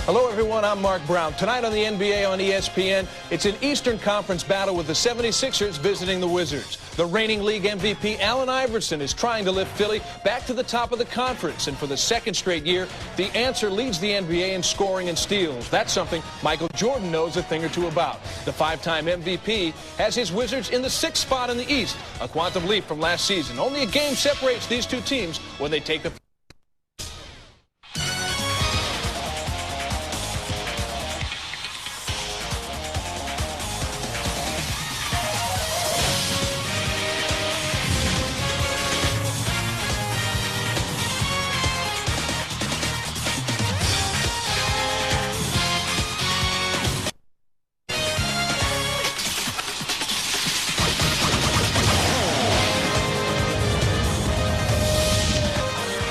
Hello, everyone. I'm Mark Brown. Tonight on the NBA on ESPN, it's an Eastern Conference battle with the 76ers visiting the Wizards. The reigning league MVP, Allen Iverson, is trying to lift Philly back to the top of the conference. And for the second straight year, the answer leads the NBA in scoring and steals. That's something Michael Jordan knows a thing or two about. The five-time MVP has his Wizards in the 6th spot in the East, a quantum leap from last season. Only a game separates these two teams when they take the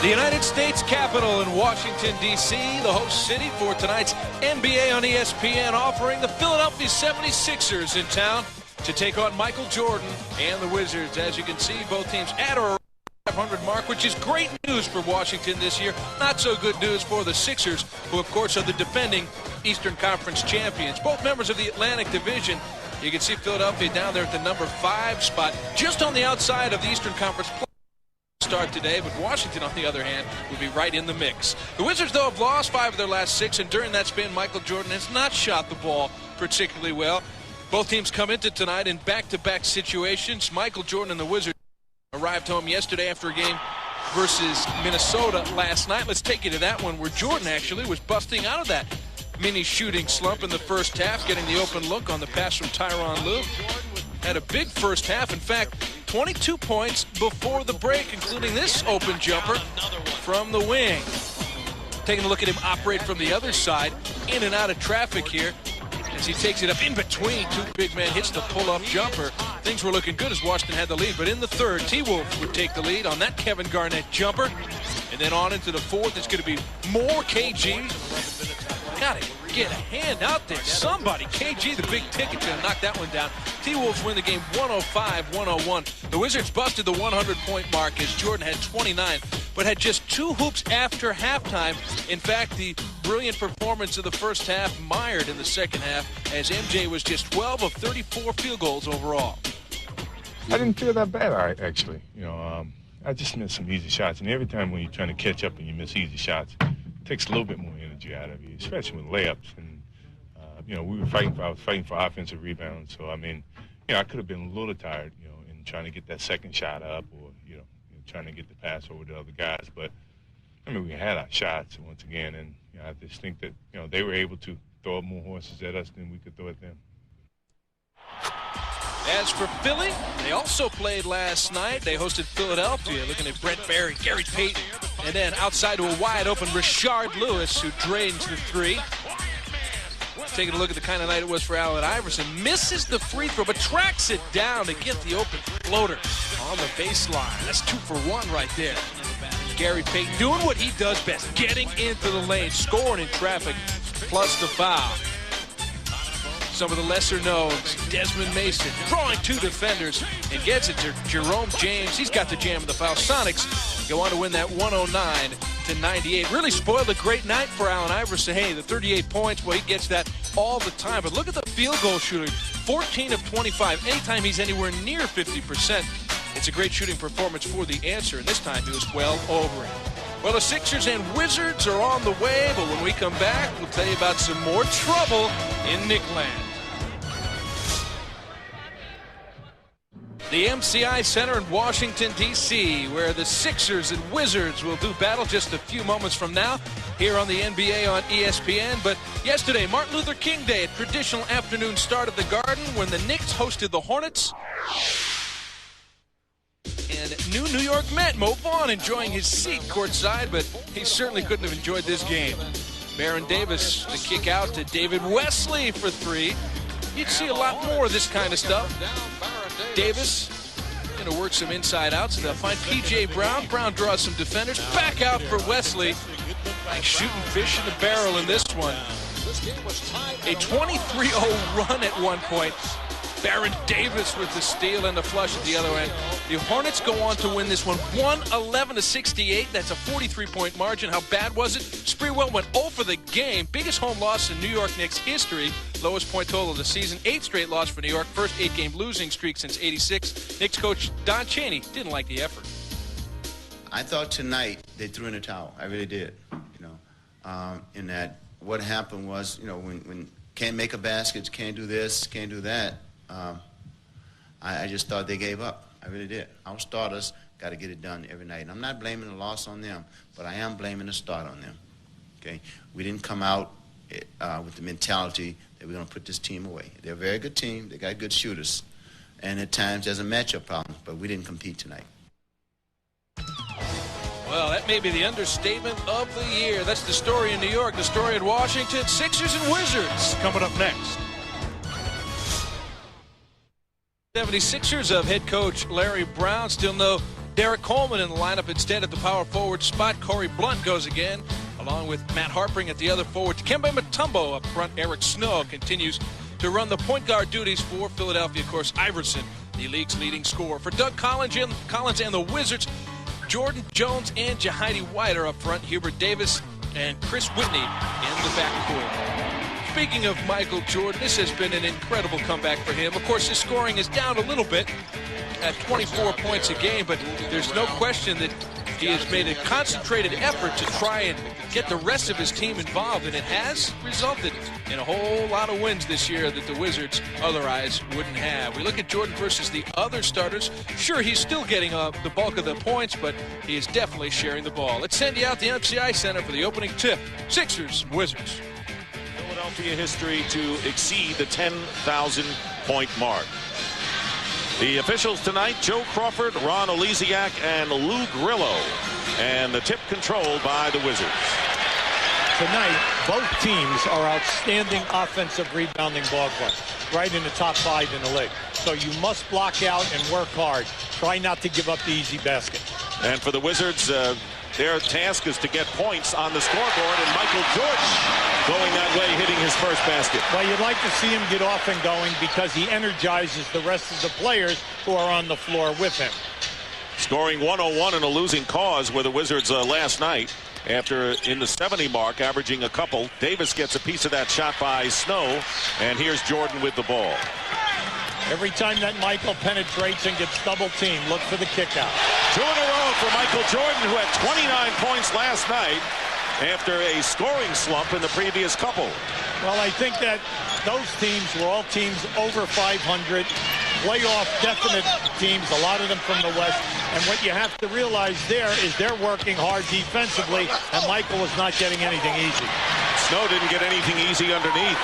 The United States Capitol in Washington, D.C., the host city for tonight's NBA on ESPN, offering the Philadelphia 76ers in town to take on Michael Jordan and the Wizards. As you can see, both teams at or around the 500 mark, which is great news for Washington this year. Not so good news for the Sixers, who, of course, are the defending Eastern Conference champions. Both members of the Atlantic Division. You can see Philadelphia down there at the number 5 spot, just on the outside of the Eastern Conference start today, but Washington, on the other hand, will be right in the mix. The Wizards, though, have lost 5 of their last 6, and during that span, Michael Jordan has not shot the ball particularly well. Both teams come into tonight in back-to-back situations. Michael Jordan and the Wizards arrived home yesterday after a game versus Minnesota last night. Let's take you to that one where Jordan actually was busting out of that mini shooting slump in the first half, getting the open look on the pass from Tyronn Lue. Had a big first half. In fact, 22 points before the break, including this open jumper from the wing. Taking a look at him operate from the other side, in and out of traffic here, as he takes it up in between two big men, hits the pull-up jumper. Things were looking good as Washington had the lead, but in the third, T-Wolves would take the lead on that Kevin Garnett jumper. And then on into the fourth, it's going to be more KG. Got to get a hand out there. Somebody, KG, the big ticket, going to knock that one down. T-Wolves win the game 105-101. The Wizards busted the 100-point mark as Jordan had 29, but had just 2 hoops after halftime. In fact, the brilliant performance of the first half mired in the second half as MJ was just 12 of 34 field goals overall. I didn't feel that bad, actually. I just missed some easy shots, and every time when you're trying to catch up and you miss easy shots, it takes a little bit more energy out of you, especially with layups. And I was fighting for offensive rebounds, so I could have been a little tired, in trying to get that second shot up, or trying to get the pass over to other guys. But we had our shots once again, and I just think that they were able to throw up more horses at us than we could throw at them. As for Philly, they also played last night. They hosted Philadelphia, looking at Brent Barry, Gary Payton, and then outside to a wide-open Rashard Lewis, who drains the 3. Taking a look at the kind of night it was for Allen Iverson. Misses the free throw, but tracks it down to get the open floater on the baseline. That's 2 for 1 right there. Gary Payton doing what he does best, getting into the lane, scoring in traffic, plus the foul. Some of the lesser knowns, Desmond Mason drawing 2 defenders and gets it to Jerome James. He's got the jam of the foul. Sonics go on to win that 109-98. Really spoiled a great night for Allen Iverson. Hey, the 38 points, well, he gets that all the time. But look at the field goal shooting, 14 of 25. Anytime he's anywhere near 50%, it's a great shooting performance for the answer. And this time he was well over it. Well, the Sixers and Wizards are on the way, but when we come back, we'll tell you about some more trouble in Knickland. The MCI Center in Washington, D.C., where the Sixers and Wizards will do battle just a few moments from now here on the NBA on ESPN. But yesterday, Martin Luther King Day, a traditional afternoon start at the Garden when the Knicks hosted the Hornets. And New York Met, Mo Vaughn, enjoying his seat courtside, but he certainly couldn't have enjoyed this game. Baron Davis, the kick out to David Wesley for 3. You'd see a lot more of this kind of stuff. Davis going to work some inside-outs. They'll find P.J. Brown. Brown draws some defenders. Back out for Wesley. Like shooting fish in the barrel in this one. A 23-0 run at one point. Baron Davis with the steal and the flush at the other end. The Hornets go on to win this one 111-68. That's a 43-point margin. How bad was it? Sprewell went 0 for the game. Biggest home loss in New York Knicks history. Lowest point total of the season. 8th straight loss for New York. First 8-game losing streak since '86. Knicks coach Don Chaney didn't like the effort. I thought tonight they threw in a towel. I really did. In that what happened was, when can't make a basket, can't do this, can't do that. I just thought they gave up. I really did. Our starters got to get it done every night. And I'm not blaming the loss on them, but I am blaming the start on them. Okay, we didn't come out with the mentality that we're going to put this team away. They're a very good team. They got good shooters, and at times there's a matchup problem. But we didn't compete tonight. Well, that may be the understatement of the year. That's the story in New York, the story in Washington. Sixers and Wizards coming up next. 76ers of head coach Larry Brown still no Derek Coleman in the lineup. Instead, at the power forward spot, Corey Blunt goes again, along with Matt Harpring at the other forward. Dikembe Mutombo up front. Eric Snow continues to run the point guard duties for Philadelphia. Of course, Iverson, the league's leading scorer. For Doug Collins and the Wizards, Jordan Jones and Jahidi White are up front. Hubert Davis and Chris Whitney in the backcourt. Speaking of Michael Jordan, this has been an incredible comeback for him. Of course, his scoring is down a little bit at 24 points a game, but there's no question that he has made a concentrated effort to try and get the rest of his team involved, and it has resulted in a whole lot of wins this year that the Wizards otherwise wouldn't have. We look at Jordan versus the other starters. Sure, he's still getting the bulk of the points, but he is definitely sharing the ball. Let's send you out the MCI Center for the opening tip. Sixers, Wizards. Philadelphia history to exceed the 10,000-point mark. The officials tonight, Joe Crawford, Ron Oleziak, and Lou Grillo. And the tip controlled by the Wizards. Tonight, both teams are outstanding offensive rebounding ball players, right in the top 5 in the league. So you must block out and work hard. Try not to give up the easy basket. And for the Wizards, their task is to get points on the scoreboard, and Michael Jordan going that way, hitting his first basket. Well, you'd like to see him get off and going because he energizes the rest of the players who are on the floor with him. Scoring 101 in a losing cause were the Wizards last night. After in the 70 mark, averaging a couple. Davis gets a piece of that shot by Snow, and here's Jordan with the ball. Every time that Michael penetrates and gets double teamed, look for the kick out. 2 in a row for Michael Jordan, who had 29 points last night after a scoring slump in the previous couple. Well, I think that those teams were all teams over 500, playoff definite teams, a lot of them from the West. And what you have to realize there is they're working hard defensively, and Michael was not getting anything easy. Snow didn't get anything easy underneath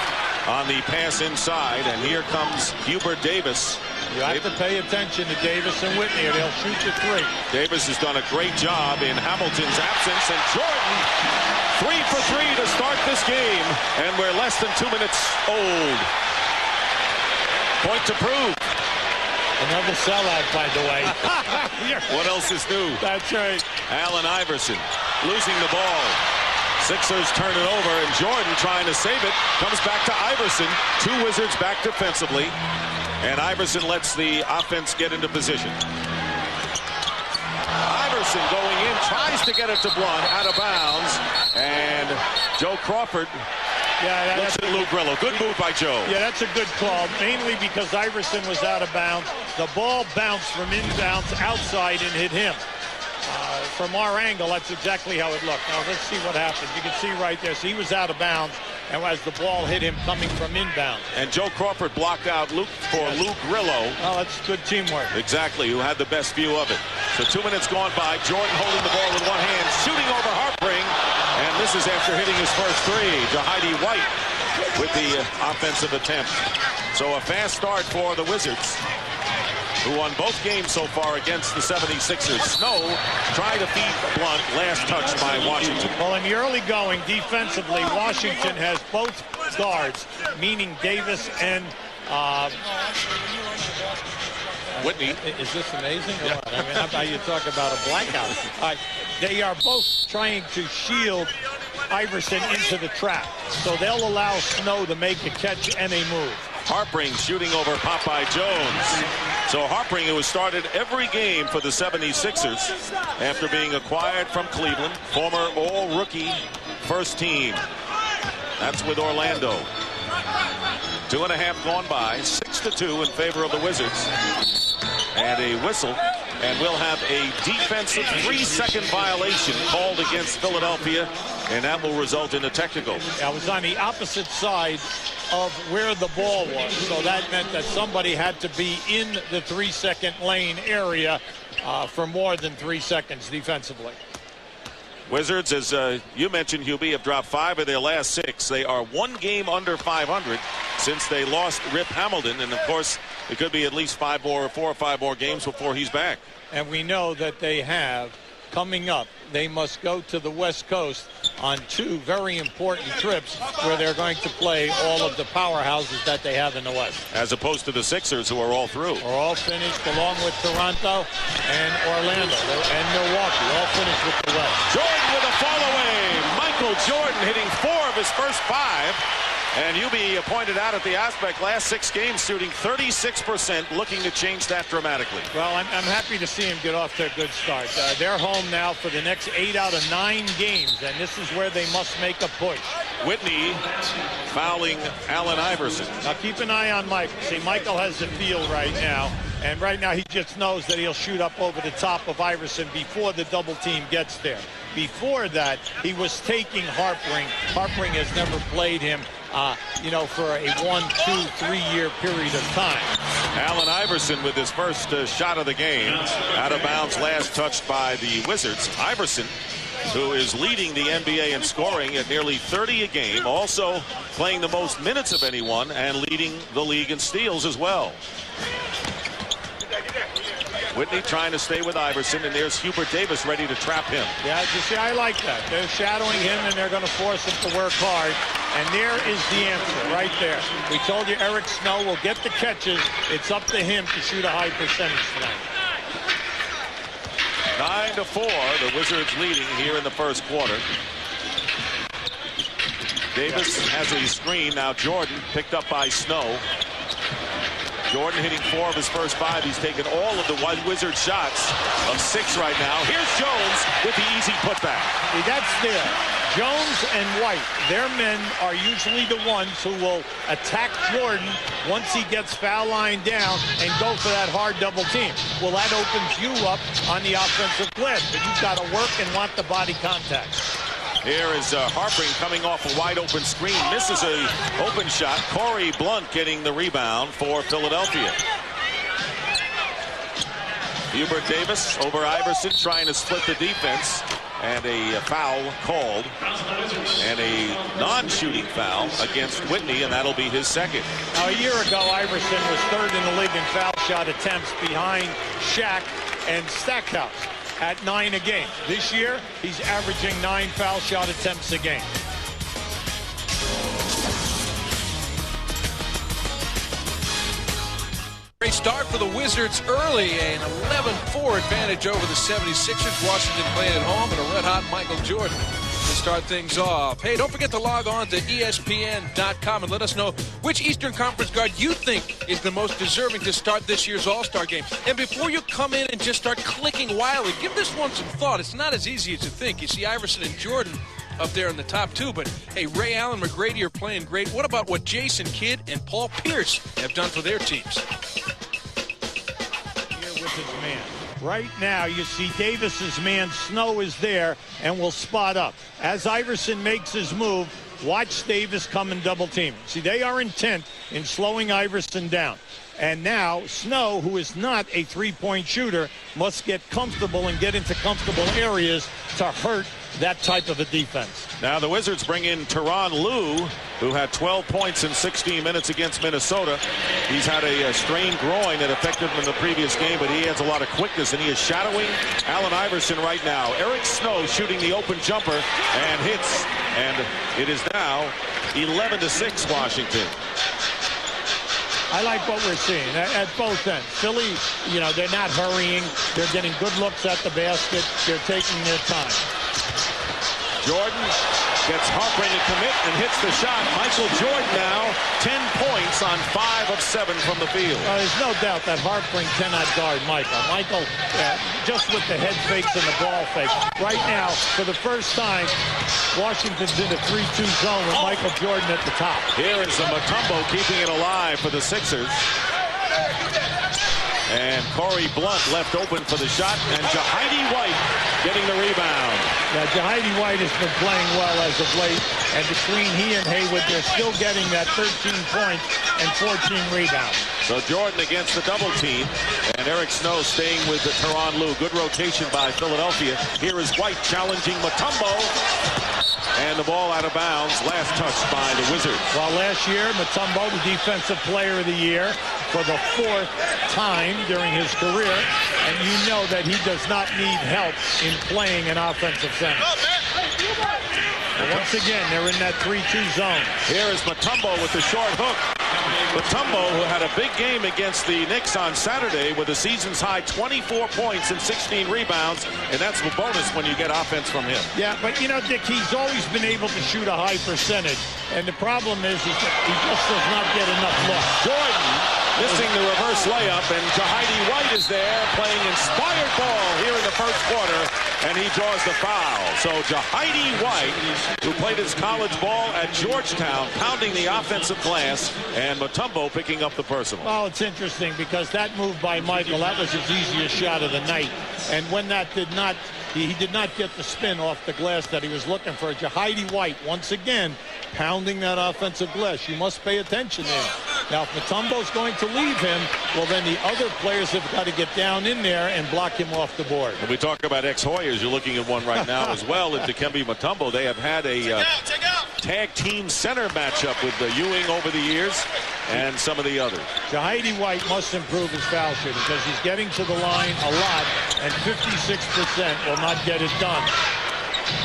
on the pass inside, and here comes Hubert Davis. You have to pay attention to Davis and Whitney, or they'll shoot you 3. Davis has done a great job in Hamilton's absence, and Jordan 3 for 3 to start this game, and we're less than 2 minutes old. Point to prove. Another sellout, by the way. What else is new? That's right. Allen Iverson losing the ball. Sixers turn it over, and Jordan trying to save it. Comes back to Iverson. 2 Wizards back defensively. And Iverson lets the offense get into position. Iverson going in, tries to get it to Blunt, out of bounds. And Joe Crawford looks at Lou Grillo. Good move by Joe. Yeah, that's a good call, mainly because Iverson was out of bounds. The ball bounced from inbounds outside and hit him. From our angle, that's exactly how it looked. Now, let's see what happens. You can see right there. So he was out of bounds, and as the ball hit him coming from inbounds. And Joe Crawford blocked out Lou Grillo. Oh, that's good teamwork. Exactly, who had the best view of it. So 2 minutes gone by. Jordan holding the ball with one hand, shooting over Harpring. And this is after hitting his first 3. Jahidi White with the offensive attempt. So a fast start for the Wizards, who won both games so far against the 76ers. Snow trying to feed Blunt, last touch by Washington. Well, in the early going, defensively, Washington has both guards, meaning Davis and Whitney. Is this amazing or what? I mean, how about you talk about a blackout? They are both trying to shield Iverson into the trap. So they'll allow Snow to make a catch and a move. Harpring shooting over Popeye Jones. So Harpring, who has started every game for the 76ers after being acquired from Cleveland, former all-rookie first team. That's with Orlando. 2.5 gone by, 6-2 in favor of the Wizards. And a whistle, and we'll have a defensive 3-second violation called against Philadelphia, and that will result in a technical. I was on the opposite side of where the ball was, so that meant that somebody had to be in the 3-second lane area for more than 3 seconds defensively. Wizards, as you mentioned, Hubie, have dropped 5 of their last 6. They are 1 game under 500 since they lost Rip Hamilton. And, of course, it could be at least 4 or 5 more games before he's back. And we know that they have coming up. They must go to the West Coast on 2 very important trips where they're going to play all of the powerhouses that they have in the West. As opposed to the Sixers, who are all through. Are all finished, along with Toronto and Orlando and Milwaukee, all finished with the West. Jordan with a fall away. Michael Jordan hitting 4 of his first 5. And Hubie pointed out at the Aspect, last 6 games shooting 36%, looking to change that dramatically. Well, I'm happy to see him get off to a good start. They're home now for the next 8 out of 9 games, and this is where they must make a push. Whitney fouling Allen Iverson. Now keep an eye on Michael. See, Michael has the feel right now, and right now he just knows that he'll shoot up over the top of Iverson before the double team gets there. Before that, he was taking Harpring. Harpring has never played him, for a 1, 2, 3 year period of time. Allen Iverson with his first shot of the game. Out of bounds, last touched by the Wizards. Iverson, who is leading the NBA in scoring at nearly 30 a game, also playing the most minutes of anyone and leading the league in steals as well. Whitney trying to stay with Iverson, and there's Hubert Davis ready to trap him. Yeah, you see, I like that. They're shadowing him, and they're going to force him to work hard. And there is the answer right there. We told you Eric Snow will get the catches. It's up to him to shoot a high percentage tonight. 9-4, the Wizards leading here in the first quarter. Davis has a screen. Now Jordan picked up by Snow. Jordan hitting 4 of his first 5. He's taken all of the Wizard shots of 6 right now. Here's Jones with the easy putback. See, that's there. Jones and White, their men are usually the ones who will attack Jordan once he gets foul line down and go for that hard double team. Well, that opens you up on the offensive glass, but you've got to work and want the body contact. Here is Harpring coming off a wide open screen. Misses a open shot. Corey Blunt getting the rebound for Philadelphia. Hubert Davis over Iverson trying to split the defense. And a foul called. And a non-shooting foul against Whitney, and that'll be his second. Now, a year ago, Iverson was 3rd in the league in foul shot attempts behind Shaq and Stackhouse at 9 a game. This year, he's averaging 9 foul shot attempts a game. Great start for the Wizards early, an 11-4 advantage over the 76ers. Washington playing at home, and a red-hot Michael Jordan to start things off. Hey, don't forget to log on to ESPN.com and let us know which Eastern Conference guard you think is the most deserving to start this year's All-Star game. And before you come in and just start clicking wildly, give this one some thought. It's not as easy as you think. You see Iverson and Jordan up there in the top 2, but hey, Ray Allen, McGrady are playing great. What about what Jason Kidd and Paul Pierce have done for their teams? Here with his man. Right now, you see Davis's man Snow is there and will spot up. As Iverson makes his move, watch Davis come and double team. See, they are intent in slowing Iverson down. And now Snow, who is not a three-point shooter, must get comfortable and get into comfortable areas to hurt that type of a defense. Now the Wizards bring in Tyronn Lue, who had 12 points in 16 minutes against Minnesota. He's had a strained groin that affected him in the previous game, but he has a lot of quickness, and he is shadowing Allen Iverson right now. Eric Snow shooting the open jumper and hits, and it is now 11-6 Washington. I like what we're seeing at both ends. Philly, they're not hurrying. They're getting good looks at the basket. They're taking their time. Jordan gets Harpring to commit and hits the shot. Michael Jordan now 10 points on 5 of 7 from the field. There's no doubt that Harpring cannot guard Michael. Michael, just with the head fakes and the ball fakes. Right now, for the first time, Washington's in a 3-2 zone with Michael Jordan at the top. Here is the Mutombo keeping it alive for the Sixers. And Corey Blunt left open for the shot, and Jahidi White getting the rebound. Yeah, Jahidi White has been playing well as of late, and between he and Haywood, they're still getting that 13 points and 14 rebounds. So Jordan against the double team, and Eric Snow staying with the Tyronn Lue. Good rotation by Philadelphia. Here is White challenging Mutombo. And the ball out of bounds, last touched by the Wizards. Well, last year, Mutombo, the Defensive Player of the Year for the 4th time during his career. And you know that he does not need help in playing an offensive center. And once again, they're in that 3-2 zone. Here is Mutombo with the short hook. Mutombo, who had a big game against the Knicks on Saturday with a season's high 24 points and 16 rebounds, and that's a bonus when you get offense from him. Yeah, but you know, Dick, he's always been able to shoot a high percentage, and the problem is that he just does not get enough looks. Jordan missing the reverse layup, and Jahidi White is there playing inspired ball here in the first quarter, and he draws the foul. So Jahidi White, who played his college ball at Georgetown, pounding the offensive glass, and Mutombo picking up the personal. Well, it's interesting because that move by Michael, that was his easiest shot of the night. And when that did not, he did not get the spin off the glass that he was looking for. Jahidi White, once again, pounding that offensive glass. You must pay attention there. Now, if Mutombo's going to leave him, well, then the other players have got to get down in there and block him off the board. When we talk about ex-Hoyers, you're looking at one right now as well. In Dikembe Mutombo, they have had a tag team center matchup with Ewing over the years and some of the others. Jahidi White must improve his foul shooting because he's getting to the line a lot, and 56% will not get it done.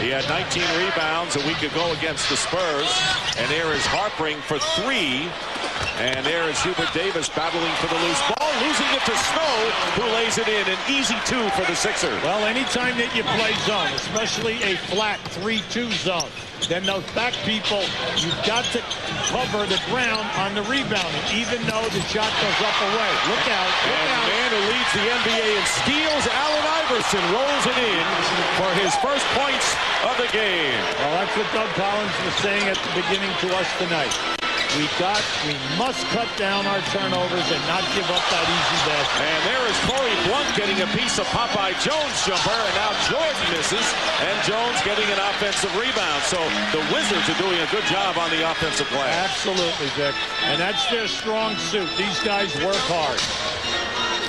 He had 19 rebounds a week ago against the Spurs. And there is Harpring for 3. And there is Hubert Davis battling for the loose ball, losing it to Snow, who lays it in. An easy 2 for the Sixers. Well, anytime that you play zone, especially a flat 3-2 zone, then those back people, you've got to cover the ground on the rebounding, even though the shot goes up away. Look out. Look out. The man who leads the NBA in steals, Allen Iverson, rolls it in for his first points of the game. Well, that's what Doug Collins was saying at the beginning to us tonight. We must cut down our turnovers and not give up that easy basket. And there is Corey Blunt getting a piece of Popeye Jones' jumper, and now Jordan misses, and Jones getting an offensive rebound. So the Wizards are doing a good job on the offensive glass. Absolutely, Vic. And that's their strong suit. These guys work hard.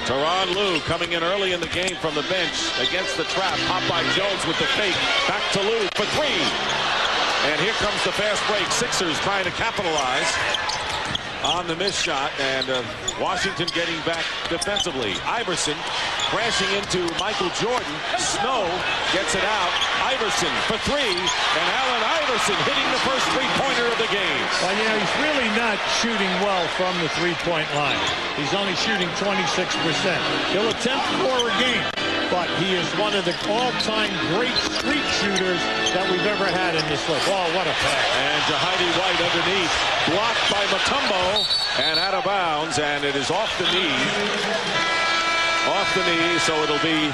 Tyronn Lue coming in early in the game from the bench against the trap. Popeye Jones with the fake. Back to Lue for 3. And here comes the fast break. Sixers trying to capitalize on the missed shot, and Washington getting back defensively. Iverson crashing into Michael Jordan. Snow gets it out. Iverson for 3, and Allen Iverson hitting the first three-pointer of the game. Well, you know, he's really not shooting well from the three-point line. He's only shooting 26%. He'll attempt 4 a game, but he is one of the all-time great street shooters that we've ever had in this league. Oh, what a pass. And Jahidi White underneath, blocked by Mutombo, and out of bounds, and it is off the knee. Off the knee, so it'll be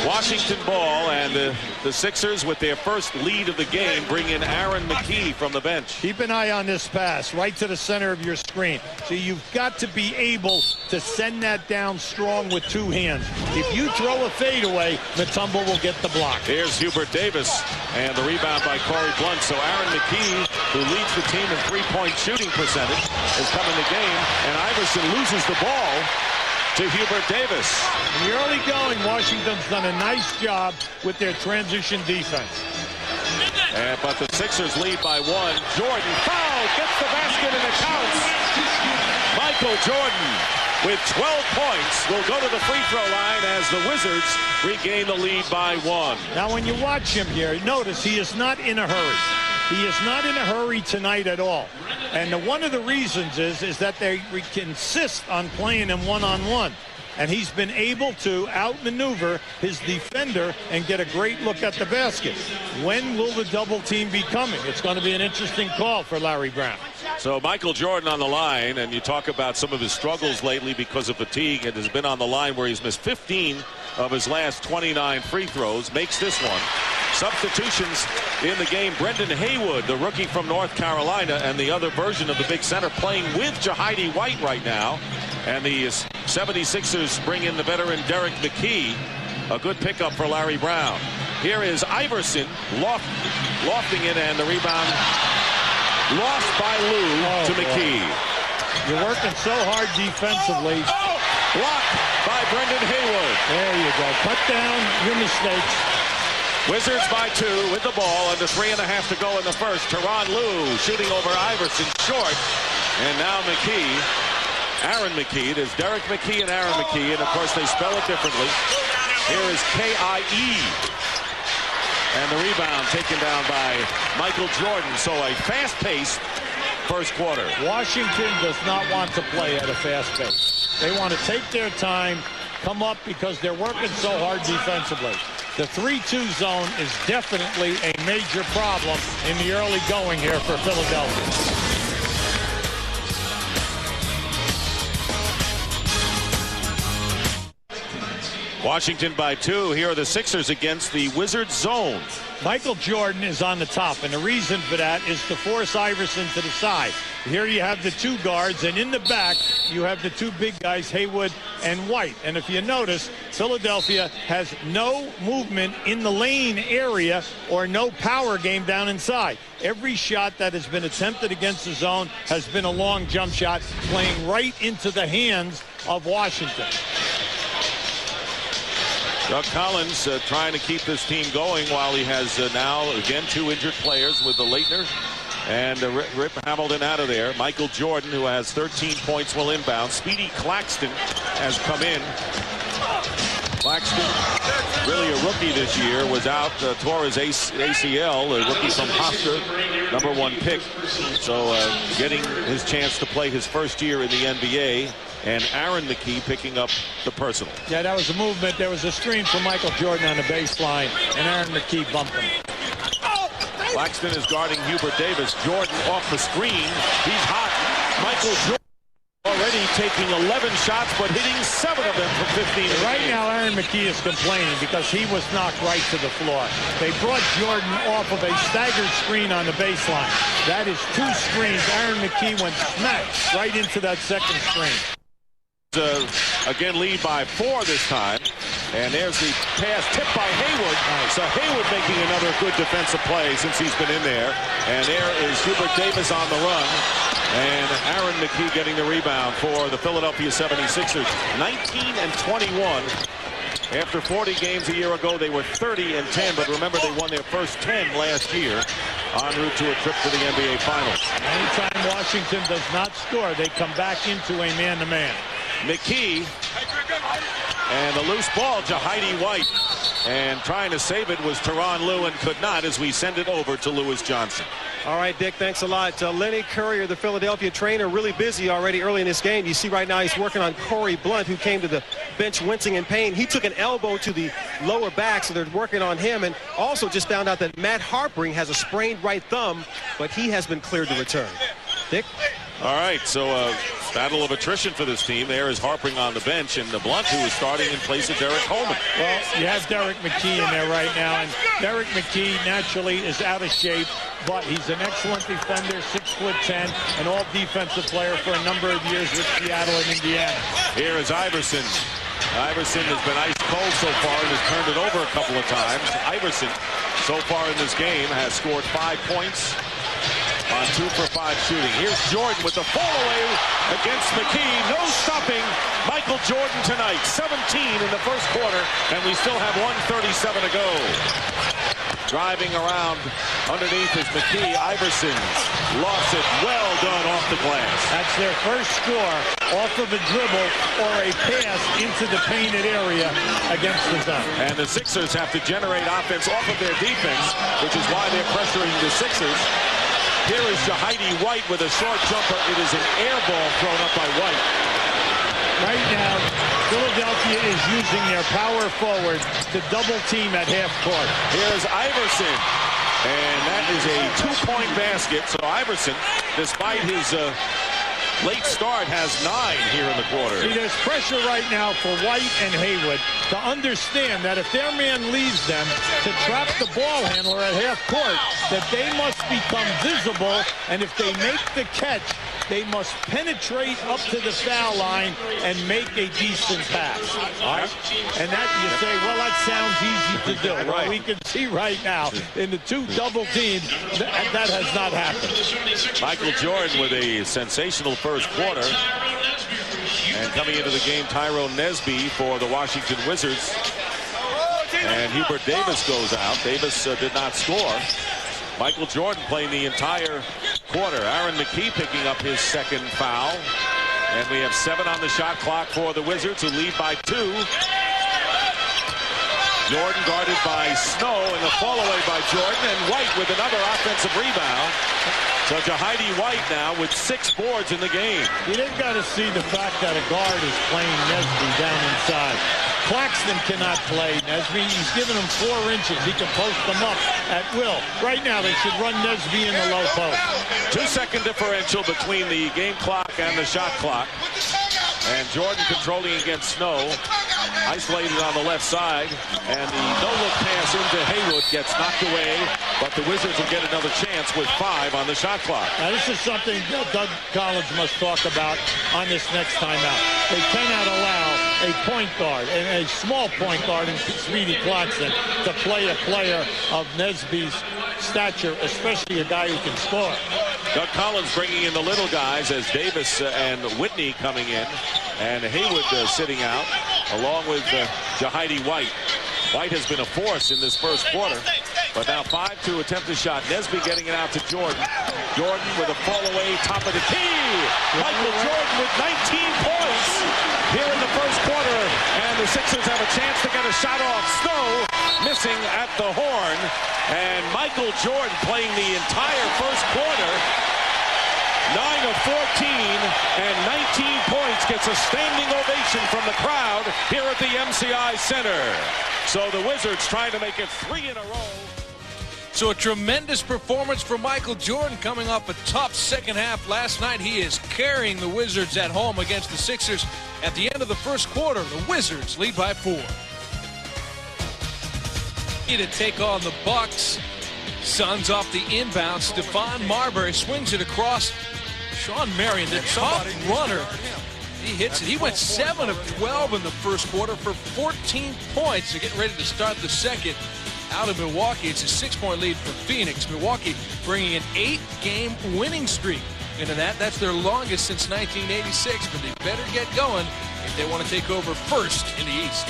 Washington ball, and the Sixers, with their first lead of the game, bring in Aaron McKie from the bench. Keep an eye on this pass right to the center of your screen. So you've got to be able to send that down strong with 2 hands. If you throw a fadeaway, Mutombo will get the block. Here's Hubert Davis, and the rebound by Corey Blunt. So Aaron McKie, who leads the team in three-point shooting percentage, has come in the game, and Iverson loses the ball to Hubert Davis. In the early going, Washington's done a nice job with their transition defense. But the Sixers lead by 1. Jordan foul, gets the basket, and it counts. Michael Jordan with 12 points will go to the free throw line as the Wizards regain the lead by 1. Now, when you watch him here, notice he is not in a hurry. He is not in a hurry tonight at all. And one of the reasons is that they insist on playing him one-on-one. and he's been able to outmaneuver his defender and get a great look at the basket. When will the double team be coming? It's going to be an interesting call for Larry Brown. So Michael Jordan on the line, and you talk about some of his struggles lately because of fatigue. It has been on the line where he's missed 15 of his last 29 free throws, makes this one. Substitutions in the game. Brendan Haywood, the rookie from North Carolina, and the other version of the big center, playing with Jahidi White right now. And the 76ers bring in the veteran Derek McKee. A good pickup for Larry Brown. Here is Iverson lofting it, and the rebound lost by Lou to McKee. You're working so hard defensively. Blocked by Brendan Haywood. There you go. Cut down your mistakes. Wizards by 2 with the ball, under 3.5 to go in the first. Tyronn Lue shooting over Iverson, short. And now McKee, Aaron McKee. There's Derek McKee and Aaron McKee, and of course they spell it differently. Here is K-I-E. And the rebound taken down by Michael Jordan. So a fast-paced first quarter. Washington does not want to play at a fast pace. They want to take their time, come up, because they're working so hard defensively. The 3-2 zone is definitely a major problem in the early going here for Philadelphia. Washington by 2. Here are the Sixers against the Wizards zone. Michael Jordan is on the top, and the reason for that is to force Iverson to the side. Here you have the 2 guards, and in the back you have the 2 big guys, Haywood and White. And if you notice, Philadelphia has no movement in the lane area or no power game down inside. Every shot that has been attempted against the zone has been a long jump shot, playing right into the hands of Washington. Doug Collins trying to keep this team going while he has now, again, 2 injured players with the Leitner and Rip Hamilton out of there. Michael Jordan, who has 13 points, will inbound. Speedy Claxton has come in. Claxton, really a rookie this year, was out, tore his ACL, a rookie from Hofstra, #1 pick. So getting his chance to play his first year in the NBA. And Aaron McKee picking up the personal. Yeah, that was a movement. There was a screen from Michael Jordan on the baseline, and Aaron McKee bumped him. Claxton is guarding Hubert Davis. Jordan off the screen. He's hot. Michael Jordan already taking 11 shots, but hitting 7 of them from 15. Right now, Aaron McKee is complaining because he was knocked right to the floor. They brought Jordan off of a staggered screen on the baseline. That is 2 screens. Aaron McKee went smack right into that second screen. Again, lead by 4 this time. And there's the pass tipped by Haywood. So Haywood making another good defensive play since he's been in there. And there is Hubert Davis on the run. And Aaron McKee getting the rebound for the Philadelphia 76ers. 19 and 21. After 40 games a year ago, they were 30 and 10. But remember, they won their first 10 last year en route to a trip to the NBA Finals. Anytime Washington does not score, they come back into a man-to-man. McKee and the loose ball, Jahidi White, and trying to save it was Tyronn Lue and could not, as we send it over to Lewis Johnson. All right, Dick, thanks a lot. Lenny Currier, the Philadelphia trainer, really busy already early in this game. You see right now he's working on Corey Blunt, who came to the bench wincing in pain. He took an elbow to the lower back, so they're working on him. And also just found out that Matt Harpring has a sprained right thumb, but he has been cleared to return. Dick? All right, so battle of attrition for this team. There is Harpring on the bench, and the Blunt, who is starting in place of Derek Coleman. Well, you have Derek McKee in there right now, and Derek McKee naturally is out of shape, but he's an excellent defender, 6'10", an all-defensive player for a number of years with Seattle and Indiana. Here is Iverson. Iverson has been ice cold so far and has turned it over a couple of times. Iverson, so far in this game, has scored 5 points on 2 for 5 shooting. Here's Jordan with the fall away against McKee. No stopping Michael Jordan tonight. 17 in the first quarter, and we still have 1:37 to go. Driving around underneath is McKee. Iverson lost it. Well done off the glass. That's their first score off of a dribble or a pass into the painted area against the zone. And the Sixers have to generate offense off of their defense, which is why they're pressuring the Sixers. Here is Jahidi White with a short jumper. It is an air ball thrown up by White. Right now, Philadelphia is using their power forward to double team at half court. Here's Iverson. And that is a 2-point basket. So Iverson, despite his late start, has 9 here in the quarter. See, there's pressure right now for White and Haywood to understand that if their man leaves them to trap the ball handler at half court, that they must become visible, and if they make the catch, they must penetrate up to the foul line and make a decent pass. All right? And that, you say, well, that sounds easy to do. Right. Well, we can see right now in the 2 double teams that has not happened. Michael Jordan with a sensational first quarter. And coming into the game, Tyrone Nesby for the Washington Wizards. And Hubert Davis goes out. Davis did not score. Michael Jordan playing the entire quarter. Aaron McKie picking up his second foul. And we have 7 on the shot clock for the Wizards, who lead by 2. Jordan guarded by Snow, and the fall away by Jordan, and White with another offensive rebound. So Jahidi White now with 6 boards in the game. They've got to see the fact that a guard is playing Nesby down inside. Claxton cannot play Nesby. He's given him 4 inches. He can post them up at will. Right now, they should run Nesby in the low post. 2-second differential between the game clock and the shot clock. And Jordan controlling against Snow. Isolated on the left side. And the no-look pass into Haywood gets knocked away. But the Wizards will get another chance with 5 on the shot clock. Now, this is something Doug Collins must talk about on this next timeout. They cannot allow a point guard, and a small point guard in Speedy Claxton, to play a player of Nesby's stature, especially a guy who can score. Doug Collins bringing in the little guys as Davis and Whitney coming in. And Haywood sitting out, along with Jahidi White. White has been a force in this first quarter. But now 5 to attempt a shot. Nesby getting it out to Jordan. Jordan with a fall away, top of the key. Michael Jordan with 19 points here in the first quarter. And the Sixers have a chance to get a shot off. Snow missing at the horn. And Michael Jordan playing the entire first quarter. 9 of 14 and 19 points, gets a standing ovation from the crowd here at the MCI Center. So the Wizards trying to make it 3 in a row. So a tremendous performance for Michael Jordan coming off a tough second half last night. He is carrying the Wizards at home against the Sixers. At the end of the first quarter, the Wizards lead by 4. To take on the Bucks. Suns off the inbound. Stephon Marbury swings it across. Sean Marion, the top runner, he hits it. He went 7 of 12 in the first quarter for 14 points. They're getting ready to start the second out of Milwaukee. It's a 6-point lead for Phoenix. Milwaukee bringing an 8-game winning streak into that. That's their longest since 1986, but they better get going if they want to take over first in the East.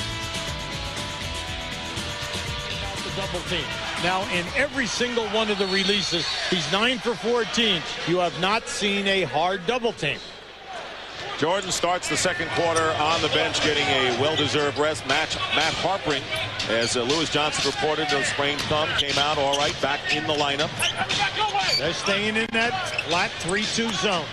Double team. Now, in every single one of the releases, he's 9 for 14. You have not seen a hard double team. Jordan starts the second quarter on the bench, getting a well-deserved rest. Matt Harpring, as Lewis Johnson reported, the sprained thumb, came out all right, back in the lineup. They're staying in that flat 3-2 zone.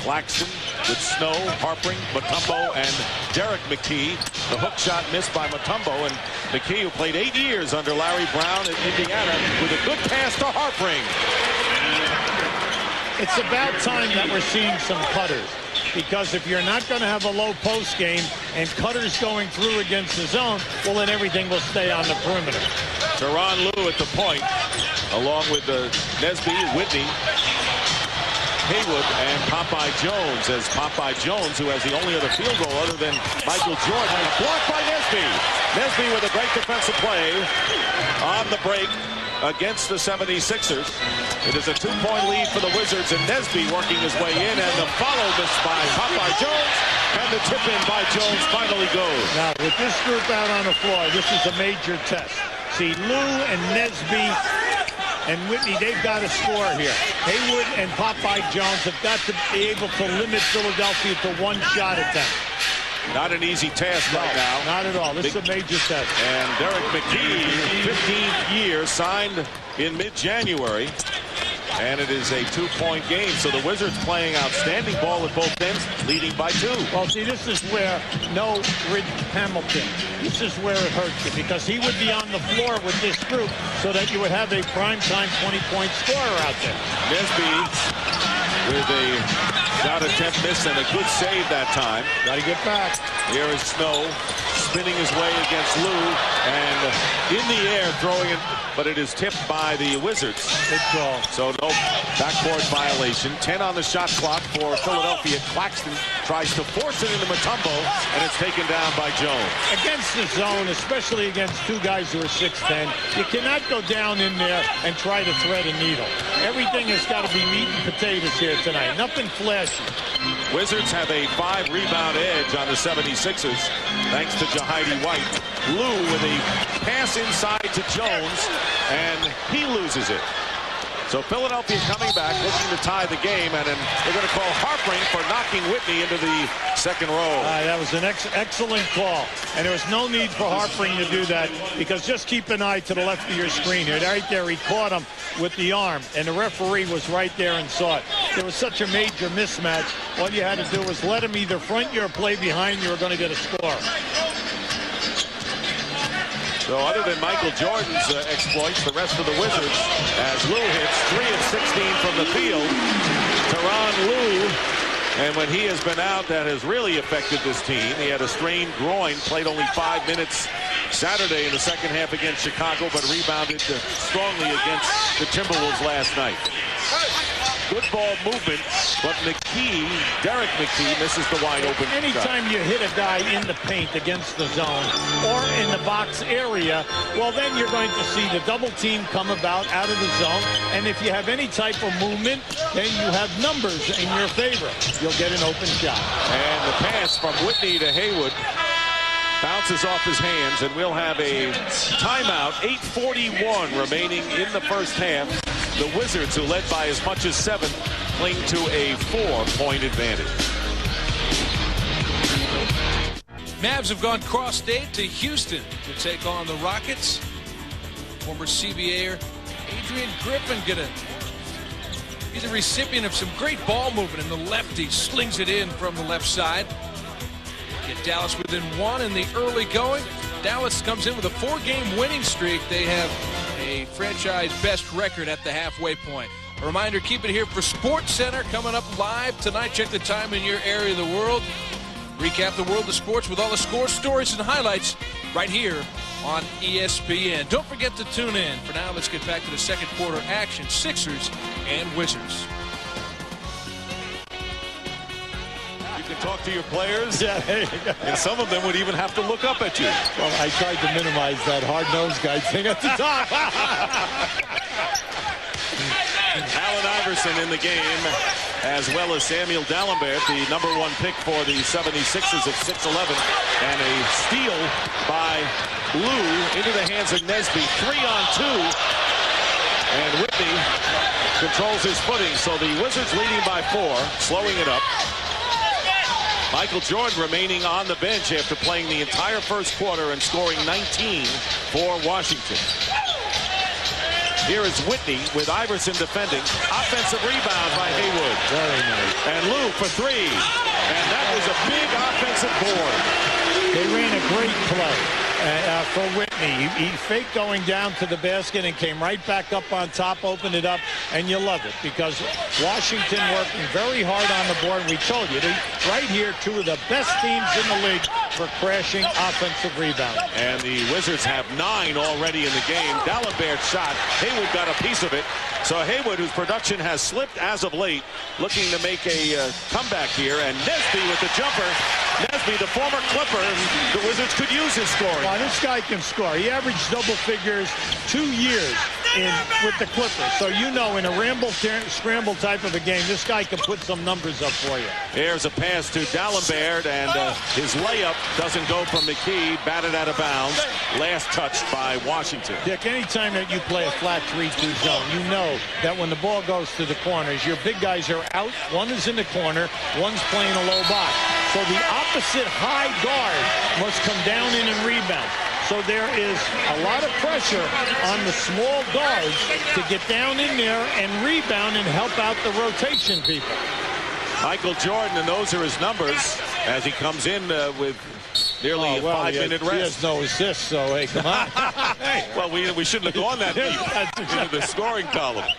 Claxton with Snow, Harpring, Mutombo, and Derek McKee. The hook shot missed by Mutombo, and McKee, who played 8 years under Larry Brown in Indiana, with a good pass to Harpring. It's about time that we're seeing some cutters, because if you're not going to have a low post game and cutters going through against the zone, well, then everything will stay on the perimeter. Tyronn Lue at the point, along with Nesby, Whitney, Haywood, and Popeye Jones, as Popeye Jones, who has the only other field goal other than Michael Jordan, blocked by Nesby. Nesby with a great defensive play on the break against the 76ers. It is a 2-point lead for the Wizards, and Nesby working his way in, and the follow missed by Popeye Jones, and the tip-in by Jones finally goes. Now, with this group out on the floor, this is a major test. See, Lou and Nesby and Whitney, they've got to score here. Haywood and Popeye Jones have got to be able to limit Philadelphia to 1 shot attempt. Not an easy task right now. Not at all. This is a major test. And Derek McKee, 15th year, signed in mid-January. And it is a 2-point game. So the Wizards playing outstanding ball at both ends, leading by 2. Well, see, this is where no Rich Hamilton. This is where it hurts you, because he would be on the floor with this group so that you would have a primetime 20-point scorer out there. Nesby with a shot attempt miss and a good save that time. Got to get back. Here is Snow spinning his way against Lou, and in the air throwing it, but it is tipped by the Wizards. Good call. So no backboard violation. 10 on the shot clock for Philadelphia. Claxton tries to force it into Mutombo, and it's taken down by Jones. Against the zone, especially against two guys who are 6'10", you cannot go down in there and try to thread a needle. Everything has got to be meat and potatoes here tonight. Nothing flashy. Wizards have a 5-rebound edge on the 76ers, thanks to Jahidi White. Lou with a pass inside to Jones, and he loses it. So Philadelphia coming back, looking to tie the game, and then they're going to call Harpring for knocking Whitney into the second row. That was an excellent call, and there was no need for Harpring to do that, because just keep an eye to the left of your screen here. Right there, he caught him with the arm, and the referee was right there and saw it. There was such a major mismatch. All you had to do was let him either front you or play behind you, or going to get a score. So other than Michael Jordan's exploits, the rest of the Wizards, as Lou hits 3 of 16 from the field. Tyronn Lue, and when he has been out, that has really affected this team. He had a strained groin, played only 5 minutes Saturday in the second half against Chicago, but rebounded strongly against the Timberwolves last night. Good ball movement, but McKee, Derek McKee, misses the wide open shot. Anytime you hit a guy in the paint against the zone or in the box area, well, then you're going to see the double team come about out of the zone. And if you have any type of movement, then you have numbers in your favor. You'll get an open shot. And the pass from Whitney to Haywood bounces off his hands, and we'll have a timeout. 8:41 remaining in the first half. The Wizards, who led by as much as 7, cling to a 4-point advantage. Mavs have gone cross-state to Houston to take on the Rockets. Former CBA'er Adrian Griffin gonna be the recipient of some great ball movement, and the lefty slings it in from the left side. Get Dallas within 1 in the early going. Dallas comes in with a 4-game winning streak. They have a franchise best record at the halfway point. A reminder, keep it here for Sports Center coming up live tonight. Check the time in your area of the world. Recap the world of sports with all the scores, stories, and highlights right here on ESPN. Don't forget to tune in. For now, let's get back to the second quarter action. Sixers and Wizards. You can talk to your players, Yeah, there you go. and some of them would even have to look up at you. Well, I tried to minimize that hard-nosed guy thing at the top. Allen Iverson in the game, as well as Samuel Dalembert, the #1 pick for the 76ers at 6'11", and a steal by Lou into the hands of Nesby. 3-on-2, and Whitney controls his footing. So the Wizards leading by 4, slowing it up. Michael Jordan remaining on the bench after playing the entire first quarter and scoring 19 for Washington. Here is Whitney with Iverson defending. Offensive rebound by Haywood. Very nice. And Lou for 3. And that was a big offensive board. They ran a great play for Whitney. He faked going down to the basket and came right back up on top, opened it up, and you love it because Washington working very hard on the board. We told you, right here, 2 of the best teams in the league for crashing offensive rebound. And the Wizards have 9 already in the game. Dalembert's shot. Haywood got a piece of it. So Haywood, whose production has slipped as of late, looking to make a comeback here. And Nesby with the jumper. Nesby, the former Clipper, the Wizards could use his scoring. Well, this guy can score. He averaged double figures 2 years with the Clippers. So you know, in a scramble type of a game, this guy can put some numbers up for you. Here's a pass to Dalembert, and his layup doesn't go from McKee, batted out of bounds. Last touched by Washington. Dick, anytime that you play a flat 3-2 zone, you know that when the ball goes to the corners, your big guys are out. One is in the corner, one's playing a low box. So the opposite high guard must come down in and rebound. So So there is a lot of pressure on the small guards to get down in there and rebound and help out the rotation people. Michael Jordan, and those are his numbers as he comes in with nearly a 5-minute rest. He has no assists, so hey, come on. Well, we shouldn't have gone that deep into the scoring column.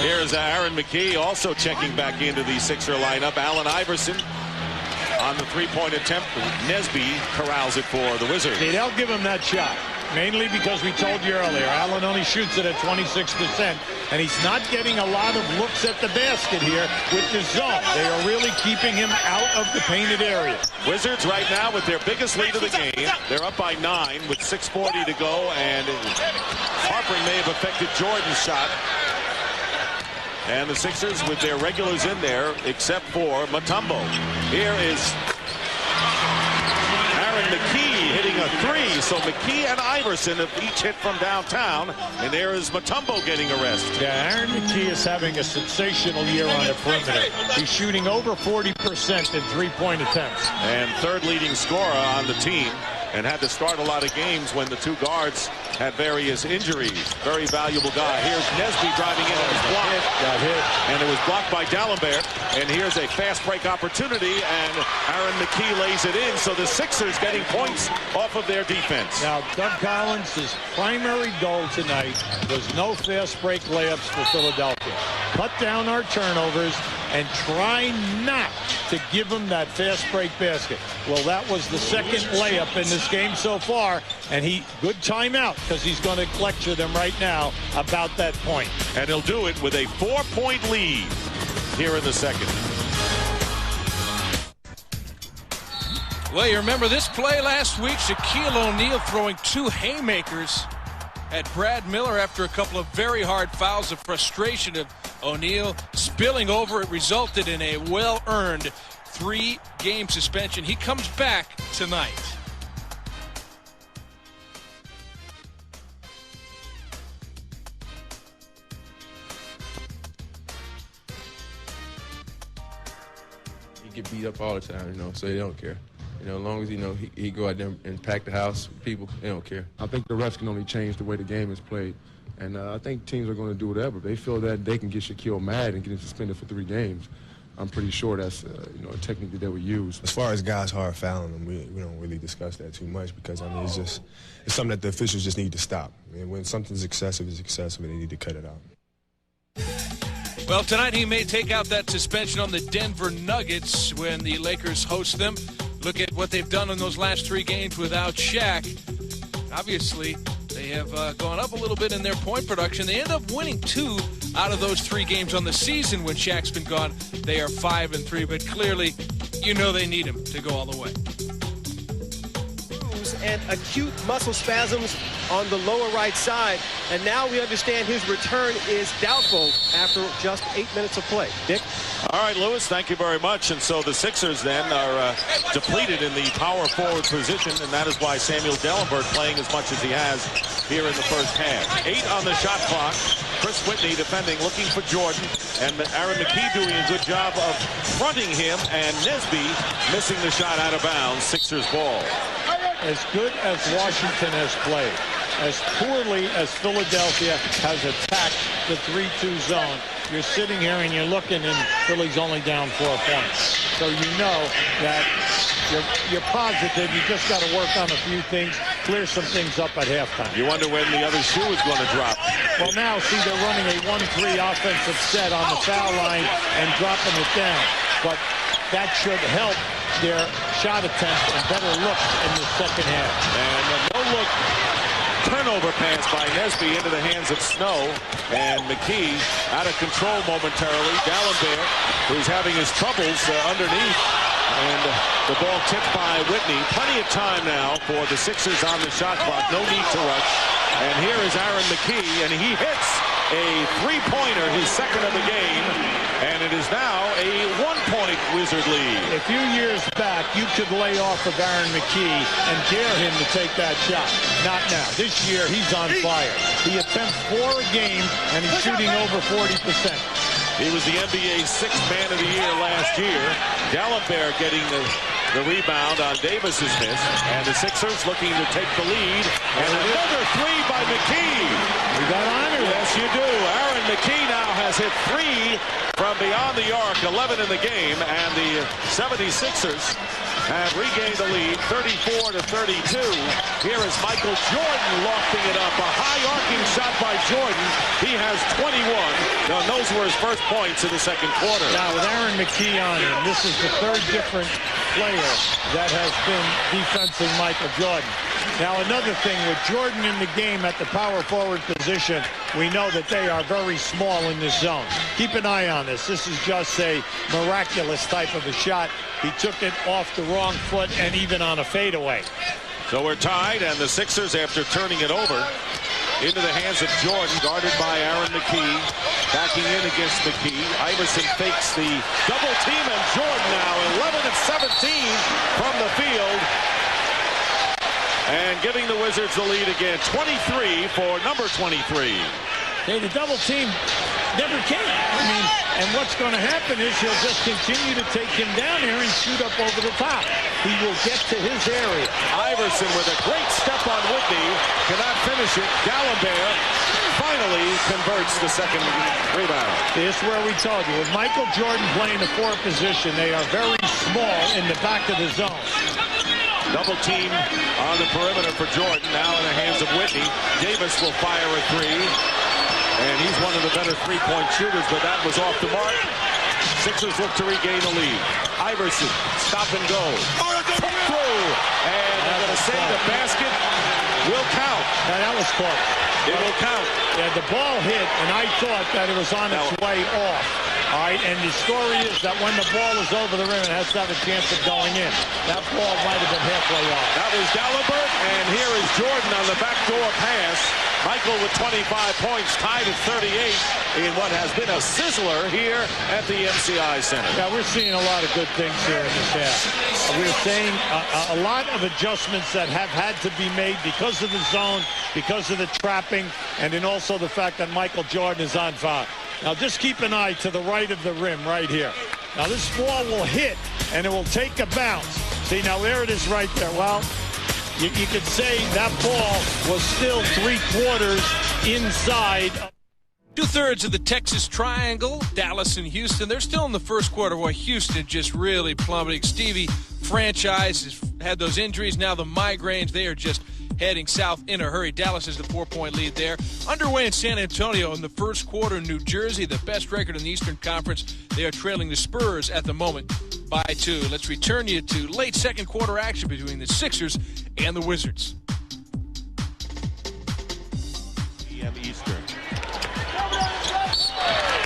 Here's Aaron McKie also checking back into the Sixer lineup. Allen Iverson on the three-point attempt. Nesby corrals it for the Wizards. See, they'll give him that shot, mainly because we told you earlier, Allen only shoots it at 26%, and he's not getting a lot of looks at the basket here with the zone. They are really keeping him out of the painted area. Wizards right now with their biggest lead of the game. They're up by 9 with 6:40 to go, and Harper may have affected Jordan's shot. And the Sixers with their regulars in there, except for Mutombo. Here is Aaron McKie hitting a 3. So McKie and Iverson have each hit from downtown. And there is Mutombo getting a rest. Yeah, Aaron McKie is having a sensational year on the perimeter. He's shooting over 40% in three-point attempts. And third leading scorer on the team. And had to start a lot of games when the two guards had various injuries. Very valuable guy. Here's Nesby driving in and it was blocked. Got hit. And it was blocked by D'Alembert. And here's a fast break opportunity, and Aaron McKie lays it in. So the Sixers getting points off of their defense. Now, Doug Collins' primary goal tonight was no fast break layups for Philadelphia. Cut down our turnovers and try not to give them that fast break basket. Well, that was the second layup in this game so far, and good timeout, because he's going to lecture them right now about that point. And he'll do it with a 4-point lead here in the second. Well, you remember this play last week, Shaquille O'Neal throwing 2 haymakers at Brad Miller after a couple of very hard fouls. The frustration of O'Neal spilling over. It resulted in a well-earned 3-game suspension. He comes back tonight. He get beat up all the time, so they don't care. As long as, he go out there and pack the house, people, they don't care. I think the refs can only change the way the game is played. And I think teams are going to do whatever. If they feel that they can get Shaquille mad and get him suspended for 3 games, I'm pretty sure that's a technique that they would use. As far as guys hard fouling them, we don't really discuss that too much because, it's something that the officials just need to stop. When something's excessive, it's excessive, and they need to cut it out. Well, tonight he may take out that suspension on the Denver Nuggets when the Lakers host them. Look at what they've done in those last 3 games without Shaq. Obviously, they have gone up a little bit in their point production. They end up winning 2 out of those 3 games on the season when Shaq's been gone. They are 5-3, but clearly, they need him to go all the way. And acute muscle spasms on the lower right side. And now we understand his return is doubtful after just 8 minutes of play. Dick? All right, Lewis, thank you very much. And so the Sixers then are depleted in the power forward position, and that is why Samuel D'Alembert playing as much as he has here in the first half. 8 on the shot clock. Chris Whitney defending, looking for Jordan, and Aaron McKie doing a good job of fronting him, and Nesby missing the shot out of bounds. Sixers ball. As good as Washington has played, as poorly as Philadelphia has attacked the 3-2 zone, you're sitting here and you're looking, and Philly's only down 4 points. So you know that you're positive. You just got to work on a few things, clear some things up at halftime. You wonder when the other shoe is going to drop. Well, now, see, they're running a 1-3 offensive set on the foul line and dropping it down. But that should help their shot attempt and better looks in the second half. And a no-look turnover pass by Nesby into the hands of Snow. And McKie out of control momentarily. D'Alembert, who's having his troubles underneath. And the ball tipped by Whitney. Plenty of time now for the Sixers on the shot clock. No need to rush. And here is Aaron McKie, and he hits a 3-pointer, his second of the game. And it is now a 1-point Wizard lead. A few years back, you could lay off of Aaron McKie and dare him to take that shot. Not now. This year, he's on fire. He attempts 4 a game, and he's shooting over 40%. He was the NBA's 6th man of the year last year. D'Alembert getting the The rebound on Davis's miss, and the Sixers looking to take the lead. And another three by McKee. You got honor. Yes, you do. Aaron McKee now has hit 3 from beyond the arc, 11 in the game, and the 76ers have regained the lead, 34-32. Here is Michael Jordan lofting it up. A high arcing shot by Jordan. He has 21. Now, those were his first points in the second quarter. Now, with Aaron McKee on him, this is the third different player that has been defensing Michael Jordan. Now, another thing, with Jordan in the game at the power forward position, we know that they are very small in this zone. Keep an eye on this. This is just a miraculous type of a shot. He took it off the wrong foot and even on a fadeaway. So we're tied, and the Sixers, after turning it over into the hands of Jordan, guarded by Aaron McKee, backing in against McKee. Iverson fakes the double team, and Jordan now 11 of 17 from the field. And giving the Wizards the lead again, 23 for number 23. Hey, the double team never came. I mean, and what's going to happen is he'll just continue to take him down here and shoot up over the top. He will get to his area. Iverson with a great step on Whitney. Cannot finish it. D'Alembert finally converts the second rebound. This is where we told you. With Michael Jordan playing the 4 position, they are very small in the back of the zone. Double team on the perimeter for Jordan. Now in the hands of Whitney. Davis will fire a 3. And he's one of the better three-point shooters, but that was off the mark. Sixers look to regain the lead. Iverson, stop and go. Through. And I'm going to say the basket will count. Now, that was close. It will count. Yeah, the ball hit, and I thought that it was on its way off. All right, and the story is that when the ball is over the rim, it has to have a chance of going in. That ball might have been halfway off. That was D'Alembert, and here is Jordan on the backdoor pass. Michael with 25 points, tied at 38 in what has been a sizzler here at the MCI Center. Yeah, we're seeing a lot of good things here in this half. We're seeing a lot of adjustments that have had to be made because of the zone, because of the trapping, and then also the fact that Michael Jordan is on fire. Now, just keep an eye to the right of the rim right here. Now, this ball will hit, and it will take a bounce. See, now, there it is right there. Well, you could say that ball was still 3/4 inside. 2/3 of the Texas Triangle, Dallas and Houston. They're still in the first quarter where Houston just really plummeting. Stevie franchise has had those injuries. Now the migraines, they are just heading south in a hurry. Dallas has the 4-point lead there. Underway in San Antonio in the first quarter. New Jersey, the best record in the Eastern Conference. They are trailing the Spurs at the moment by 2. Let's return you to late second quarter action between the Sixers and the Wizards. PM Eastern.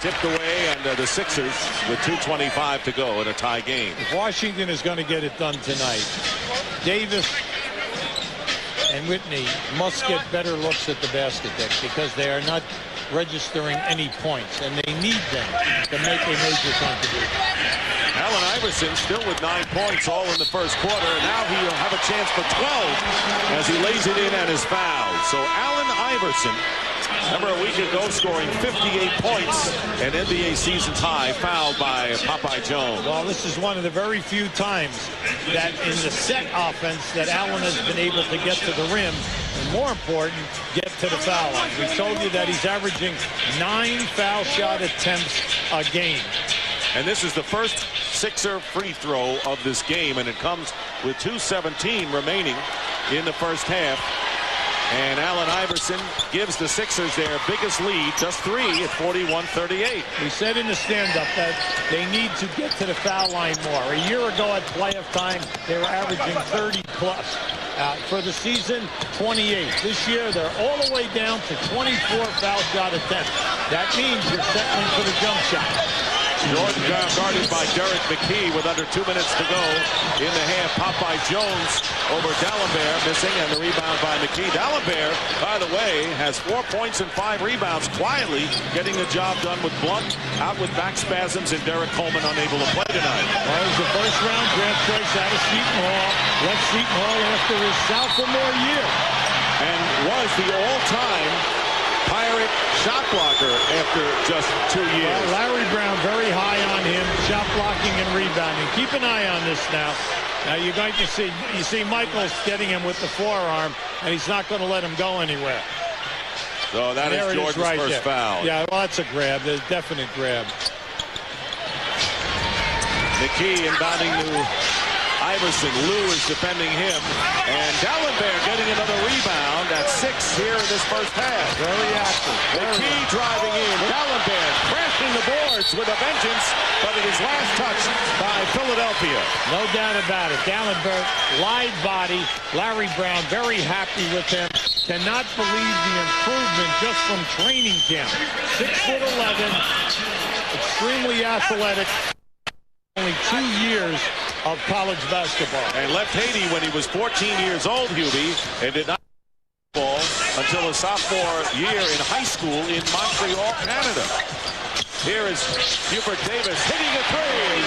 Tipped away, and the Sixers with 2:25 to go in a tie game. If Washington is going to get it done tonight, Davis and Whitney must get better looks at the basket, Dick, because they are not registering any points, and they need them to make a major contribution. Allen Iverson still with 9 points all in the first quarter, and now he'll have a chance for 12 as he lays it in and is fouled. So Allen Iverson, remember a week ago, scoring 58 points, an NBA season's high, fouled by Popeye Jones. Well, this is one of the very few times that in the set offense that Allen has been able to get to the rim, and more important, get to the foul line. We told you that he's averaging 9 foul shot attempts a game. And this is the first Sixer free throw of this game, and it comes with 2:17 remaining in the first half. And Allen Iverson gives the Sixers their biggest lead, just 3 at 41-38. We said in the stand-up that they need to get to the foul line more. A year ago at playoff time, they were averaging 30-plus. For the season, 28. This year, they're all the way down to 24 foul shot attempts. That means you're settling for the jump shot. Jordan guarded by Derek McKee with under 2 minutes to go in the half. Popeye Jones over D'Alembert, missing, and the rebound by McKee. D'Alembert, by the way, has 4 points and 5 rebounds, quietly getting the job done with Blunt out with back spasms and Derek Coleman unable to play tonight. Well, it was the first-round draft choice out of Seton Hall. Left Seton Hall after his sophomore year. And was the all-time Pirate shot blocker after just 2 years. Well, Larry Brown very high on him, shot blocking and rebounding. Keep an eye on this now. Now you're going to see, Michael's getting him with the forearm, and he's not going to let him go anywhere. So that is Jordan's first foul. Yeah, well, that's a grab. There's a definite grab. McKee inbounding to Iverson. Lou is defending him. And Dalembert getting another rebound at 6 here in this first half. Very active. McKee driving in. Dalembert crashing the boards with a vengeance, but it is last touched by Philadelphia. No doubt about it. Dalembert, live body. Larry Brown very happy with him. Cannot believe the improvement just from training camp. 6'11", extremely athletic. Only 2 years of college basketball. And left Haiti when he was 14 years old, Hubie, and did not ball until his sophomore year in high school in Montreal, Canada. Here is Hubert Davis hitting a three.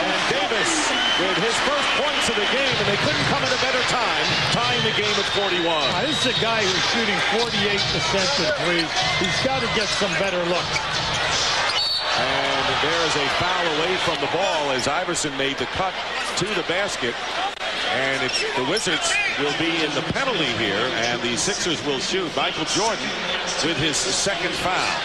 And Davis with his first points of the game, and they couldn't come at a better time, tying the game at 41. This is a guy who's shooting 48% of threes. He's got to get some better looks. And there is a foul away from the ball as Iverson made the cut to the basket. And the Wizards will be in the penalty here, and the Sixers will shoot. Michael Jordan with his second foul.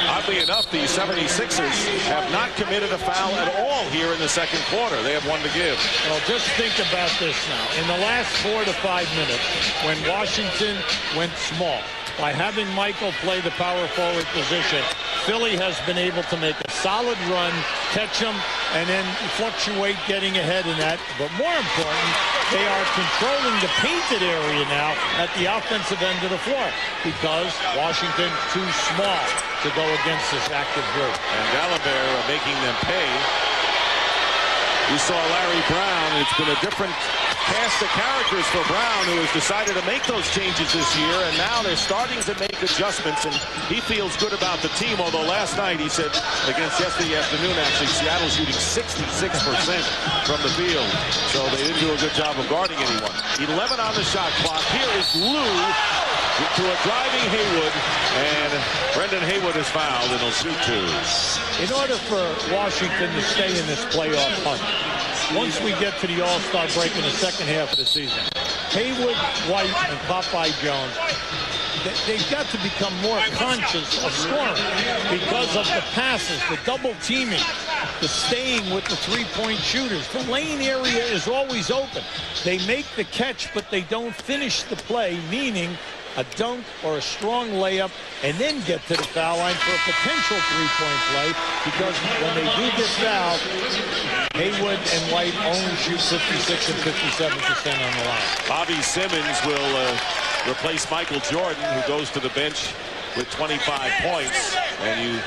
Oddly enough, the 76ers have not committed a foul at all here in the second quarter. They have one to give. Well, just think about this now. In the last 4 to 5 minutes, when Washington went small, by having Michael play the power forward position, Philly has been able to make a solid run, catch him, and then fluctuate getting ahead in that. But more important, they are controlling the painted area now at the offensive end of the floor because Washington too small to go against this active group. And Dalembert making them pay. We saw Larry Brown. It's been a different cast of characters for Brown, who has decided to make those changes this year, and now they're starting to make adjustments, and he feels good about the team, although last night he said, against yesterday afternoon actually, Seattle shooting 66% from the field, so they didn't do a good job of guarding anyone. 11 on the shot clock. Here is Lou to a driving Haywood, and Brendan Haywood is fouled, and he'll shoot 2. In order for Washington to stay in this playoff hunt, once we get to the All-Star break in the second half of the season, Haywood, White, and Popeye Jones, they've got to become more conscious of scoring because of the passes, the double teaming, the staying with the three-point shooters. The lane area is always open. They make the catch, but they don't finish the play, meaning a dunk or a strong layup, and then get to the foul line for a potential three-point play, because when they do get fouled, Haywood and White only shoot 56 and 57% on the line. Bobby Simmons will replace Michael Jordan, who goes to the bench with 25 points. And you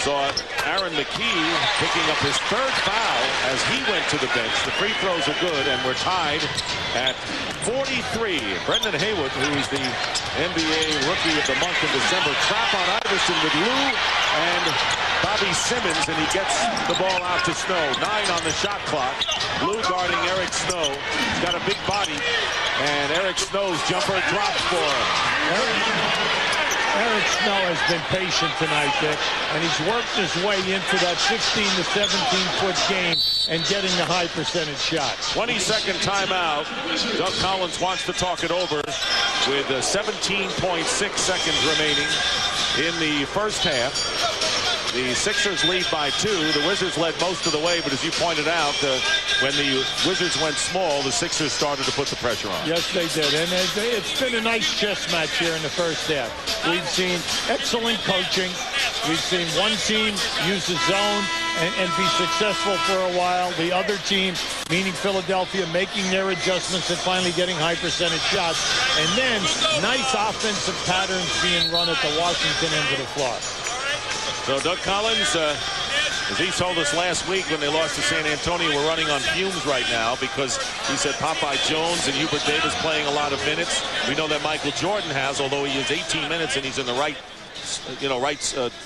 saw Aaron McKee picking up his third foul as he went to the bench. The free throws are good, and we're tied at 43. Brendan Haywood, who is the NBA Rookie of the Month in December, trap on Iverson with Lou and Bobby Simmons, and he gets the ball out to Snow. 9 on the shot clock. Lou guarding Eric Snow. He's got a big body, and Eric Snow's jumper drops for him. Eric Snow has been patient tonight, Dick, and he's worked his way into that 16 to 17-foot game and getting the high percentage shots. 22nd timeout. Doug Collins wants to talk it over with 17.6 seconds remaining in the first half. The Sixers lead by 2. The Wizards led most of the way, but as you pointed out, when the Wizards went small, the Sixers started to put the pressure on. Yes, they did. And it's been a nice chess match here in the first half. We've seen excellent coaching. We've seen one team use the zone and be successful for a while. The other team, meaning Philadelphia, making their adjustments and finally getting high percentage shots. And then nice offensive patterns being run at the Washington end of the floor. So Doug Collins, as he told us last week when they lost to San Antonio, we're running on fumes right now because he said Popeye Jones and Hubert Davis playing a lot of minutes. We know that Michael Jordan has, although he is 18 minutes and he's in the right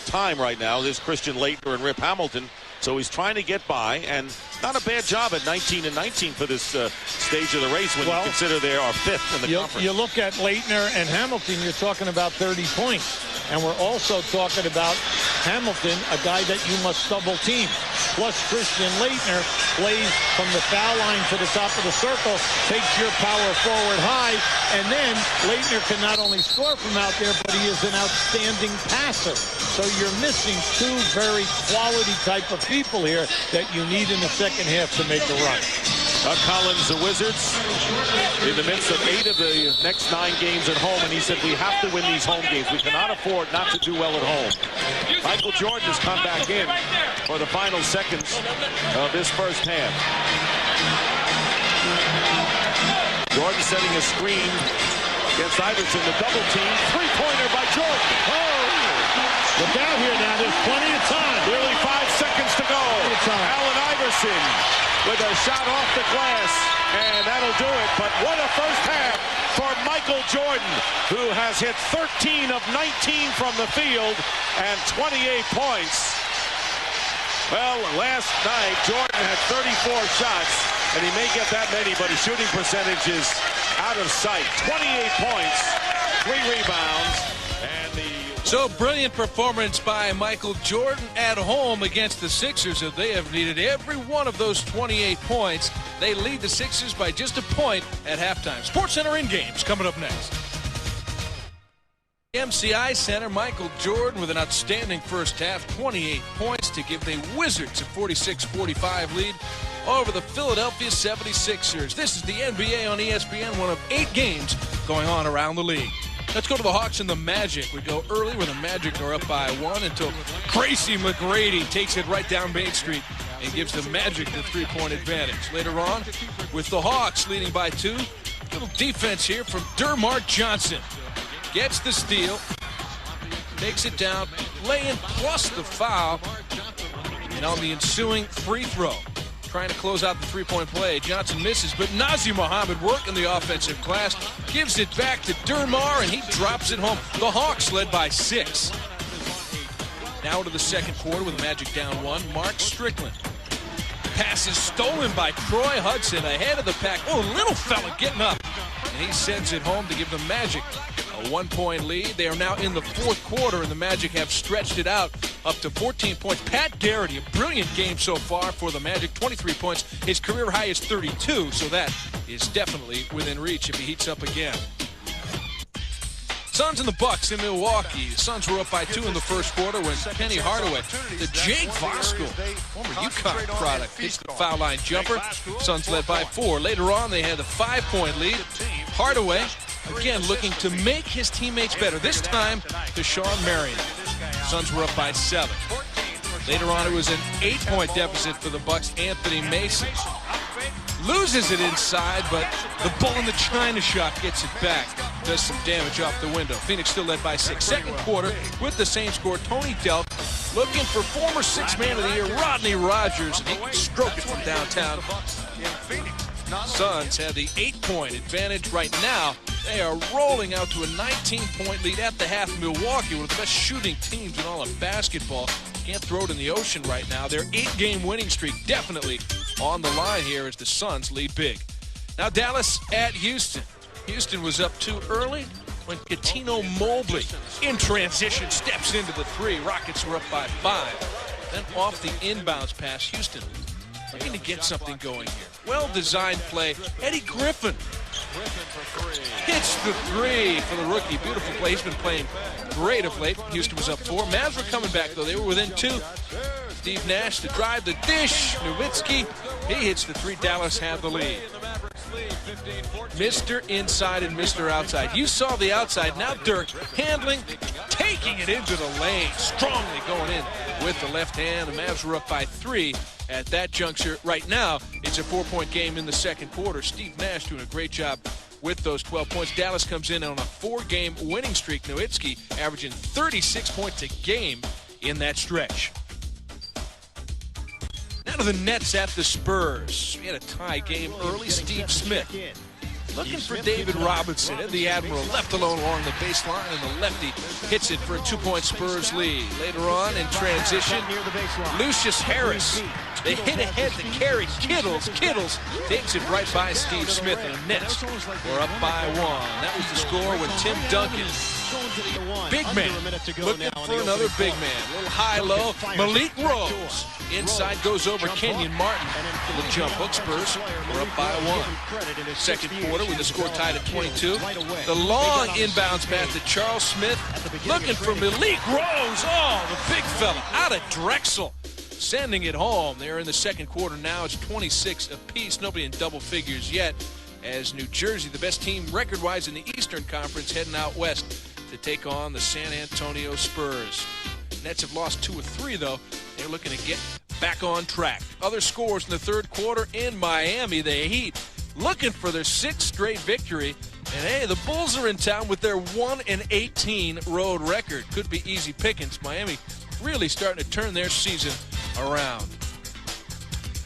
time right now. There's Christian Laettner and Rip Hamilton. So he's trying to get by, and not a bad job at 19 and 19 for this stage of the race when you consider they are 5th in the conference. You look at Laettner and Hamilton, you're talking about 30 points. And we're also talking about Hamilton, a guy that you must double team. plus Christian Laettner plays from the foul line to the top of the circle, takes your power forward high, and then Laettner can not only score from out there, but he is an outstanding passer. So you're missing two very quality type of people here that you need in the second half to make a run. Doug Collins, the Wizards, in the midst of 8 of the next 9 games at home, and he said we have to win these home games. We cannot afford not to do well at home. Michael Jordan has come back in for the final seconds of this first half. Jordan setting a screen against Iverson, the double team. Three-pointer by Jordan. Oh! Look out here now. There's plenty of time. Nearly 5 seconds to go. Allen Iverson with a shot off the glass, and that'll do it. But what a first half for Michael Jordan, who has hit 13 of 19 from the field and 28 points. Well, last night, Jordan had 34 shots, and he may get that many, but his shooting percentage is out of sight. 28 points, 3 rebounds, and the... So brilliant performance by Michael Jordan at home against the Sixers. If they have needed every one of those 28 points, they lead the Sixers by just a point at halftime. SportsCenter in-games coming up next. MCI Center, Michael Jordan with an outstanding first half, 28 points to give the Wizards a 46-45 lead over the Philadelphia 76ers. This is the NBA on ESPN, one of 8 games going on around the league. Let's go to the Hawks and the Magic. We go early where the Magic are up by 1 until Tracy McGrady takes it right down Main Street and gives the Magic the 3-point advantage. Later on, with the Hawks leading by 2, little defense here from DerMark Johnson. Gets the steal, takes it down, lay-in plus the foul, and on the ensuing free throw, trying to close out the 3-point play, Johnson misses, but Nazr Mohammed working the offensive glass, gives it back to DerMark, and he drops it home. The Hawks led by 6. Now to the second quarter with the Magic down 1. Mark Strickland. Pass is stolen by Troy Hudson ahead of the pack. Oh, little fella getting up. And he sends it home to give the Magic a 1-point lead. They are now in the fourth quarter, and the Magic have stretched it out up to 14 points. Pat Garrity, a brilliant game so far for the Magic, 23 points. His career high is 32, so that is definitely within reach if he heats up again. Suns and the Bucks in Milwaukee. The Suns were up by 2 in the first quarter when Penny Hardaway, the Jake Voskuhl, former UConn product, hits the foul line jumper. Suns led by 4. Later on, they had a 5-point lead. Hardaway, again, looking to make his teammates better. This time to Shawn Marion. Suns were up by 7. Later on, it was an 8-point deficit for the Bucks. Anthony Mason loses it inside, but the bull in the China shop gets it back. Does some damage off the window. Phoenix still led by 6. Second quarter with the same score. Tony Delk looking for former 6th Man of the Year, Rodney Rogers, and he can stroke it from downtown. Suns have the 8-point advantage right now. They are rolling out to a 19-point lead at the half. Milwaukee, one of the best shooting teams in all of basketball. Can't throw it in the ocean right now. Their 8-game winning streak definitely on the line here as the Suns lead big. Now Dallas at Houston. Houston was up too early when Cuttino Mobley in transition steps into the 3. Rockets were up by 5. Then off the inbounds pass, Houston looking to get something going here. Well-designed play. Eddie Griffin hits the 3 for the rookie. Beautiful play. He's been playing great of late. Houston was up 4. Mavs were coming back, though. They were within 2. Steve Nash to drive the dish. Nowitzki, he hits the 3. Dallas had the lead. Mr. Inside and Mr. Outside. You saw the outside. Now Dirk handling, taking it into the lane. Strongly going in with the left hand. The Mavs were up by 3 at that juncture. Right now, it's a 4-point game in the second quarter. Steve Nash doing a great job with those 12 points. Dallas comes in on a 4-game winning streak. Nowitzki averaging 36 points a game in that stretch. Now to the Nets at the Spurs. We had a tie game early. Steve Smith looking for David Robinson and the Admiral left alone along the baseline, and the lefty hits it for a 2-point Spurs lead. Later on in transition, Lucius Harris. They hit ahead to carry Kittles. Kittles takes it right by Steve Smith, and the Nets were up by 1. That was the score when Tim Duncan Big man, looking for another big man. A little high-low. Malik Rose. Inside goes over Kenyon Martin. Little jump hook. Spurs are up by 1. Second quarter with the score tied at 22. The long inbounds pass to Charles Smith. Looking for Malik Rose. Oh, the big fella out of Drexel. Sending it home. They're in the second quarter now. It's 26 apiece. Nobody in double figures yet. As New Jersey, the best team record-wise in the Eastern Conference, heading out west to take on the San Antonio Spurs. Nets have lost 2 of 3, though. They're looking to get back on track. Other scores in the third quarter in Miami. The Heat looking for their 6th straight victory. And, hey, the Bulls are in town with their 1-18 road record. Could be easy pickings. Miami really starting to turn their season around.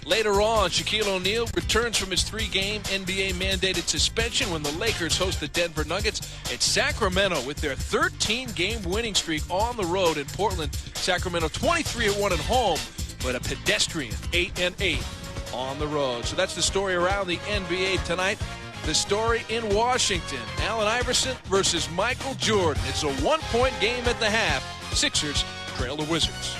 Later on, Shaquille O'Neal returns from his 3-game NBA-mandated suspension when the Lakers host the Denver Nuggets at Sacramento with their 13-game winning streak on the road in Portland. Sacramento 23-1 at home, but a pedestrian 8-8 on the road. So that's the story around the NBA tonight. The story in Washington, Allen Iverson versus Michael Jordan. It's a 1-point game at the half. Sixers trail the Wizards.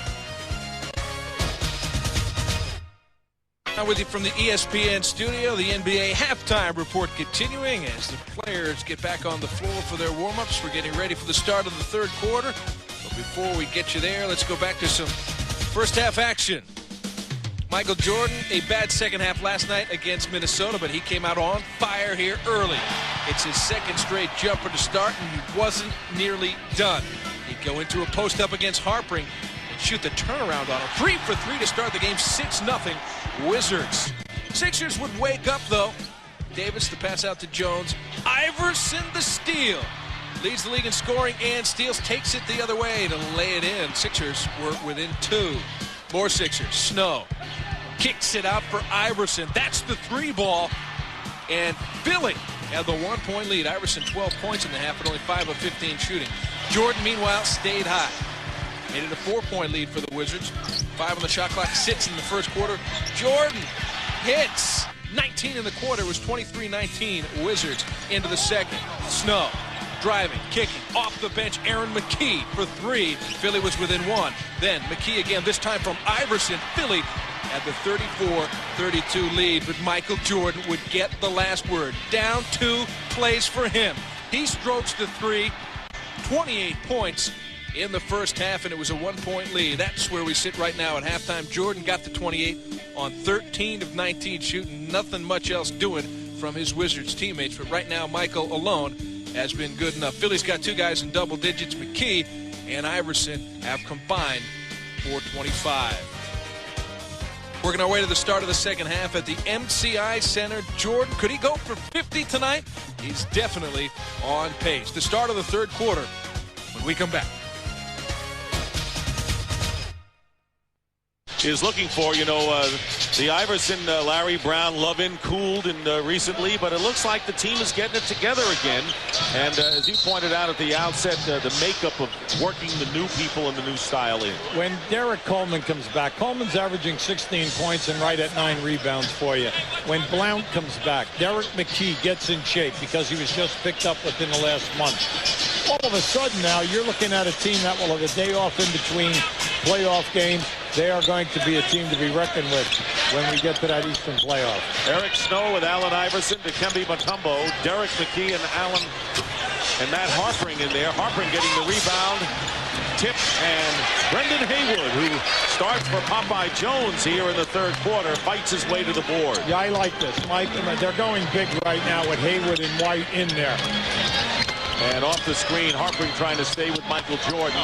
Now with you from the ESPN studio, the NBA halftime report continuing as the players get back on the floor for their warm-ups. We're getting ready for the start of the third quarter. But before we get you there, let's go back to some first-half action. Michael Jordan, a bad second half last night against Minnesota, but he came out on fire here early. It's his second straight jumper to start, and he wasn't nearly done. He'd go into a post-up against Harpring and shoot the turnaround on him. 3 for 3 to start the game, 6-0. Wizards. Sixers would wake up, though. Davis, the pass out to Jones. Iverson, the steal. Leads the league in scoring and steals. Takes it the other way to lay it in. Sixers were within 2. More Sixers. Snow kicks it out for Iverson. That's the 3-ball. And Philly had the 1-point lead. Iverson 12 points in the half, but only 5 of 15 shooting. Jordan, meanwhile, stayed high. Made it a 4-point lead for the Wizards. 5 on the shot clock, 6 in the first quarter. Jordan hits. 19 in the quarter. It was 23-19 Wizards into the second. Snow driving, kicking, off the bench. Aaron McKie for 3. Philly was within 1. Then McKie again, this time from Iverson. Philly had the 34-32 lead, but Michael Jordan would get the last word. Down 2 plays for him. He strokes the 3. 28 points in the first half, and it was a 1-point lead. That's where we sit right now at halftime. Jordan got the 28 on 13 of 19 shooting. Nothing much else doing from his Wizards teammates, but right now Michael alone has been good enough. Philly's got 2 guys in double digits. McKie and Iverson have combined for 25. Working our way to the start of the second half at the MCI Center. Jordan, could he go for 50 tonight? He's definitely on pace. The start of the third quarter when we come back. Is looking for, the Iverson, Larry Brown, love-in cooled recently, but it looks like the team is getting it together again. And as you pointed out at the outset, the makeup of working the new people and the new style in. When Derek Coleman comes back, Coleman's averaging 16 points and right at 9 rebounds for you. When Blount comes back, Derek McKie gets in shape because he was just picked up within the last month. All of a sudden now, you're looking at a team that will have a day off in between playoff games. They are going to be a team to be reckoned with when we get to that Eastern playoff. Eric Snow with Allen Iverson, Dikembe Mutombo, Derek McKie, and Allen and Matt Harpring in there. Harpring getting the rebound, tip, and Brendan Haywood, who starts for Popeye Jones here in the third quarter, fights his way to the board. Yeah, I like this, Mike. They're going big right now with Haywood and White in there. And off the screen, Harpring trying to stay with Michael Jordan.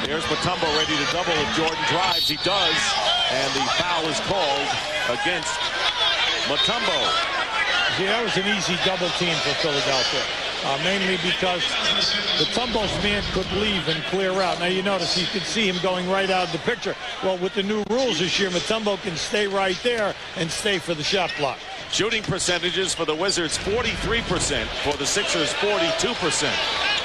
There's Mutombo ready to double if Jordan drives. He does. And the foul is called against Mutombo. Yeah, that was an easy double team for Philadelphia. Mainly because Mutombo's man could leave and clear out. Now you notice you could see him going right out of the picture. Well, with the new rules this year, Mutombo can stay right there and stay for the shot block. Shooting percentages for the Wizards, 43%. For the Sixers, 42%.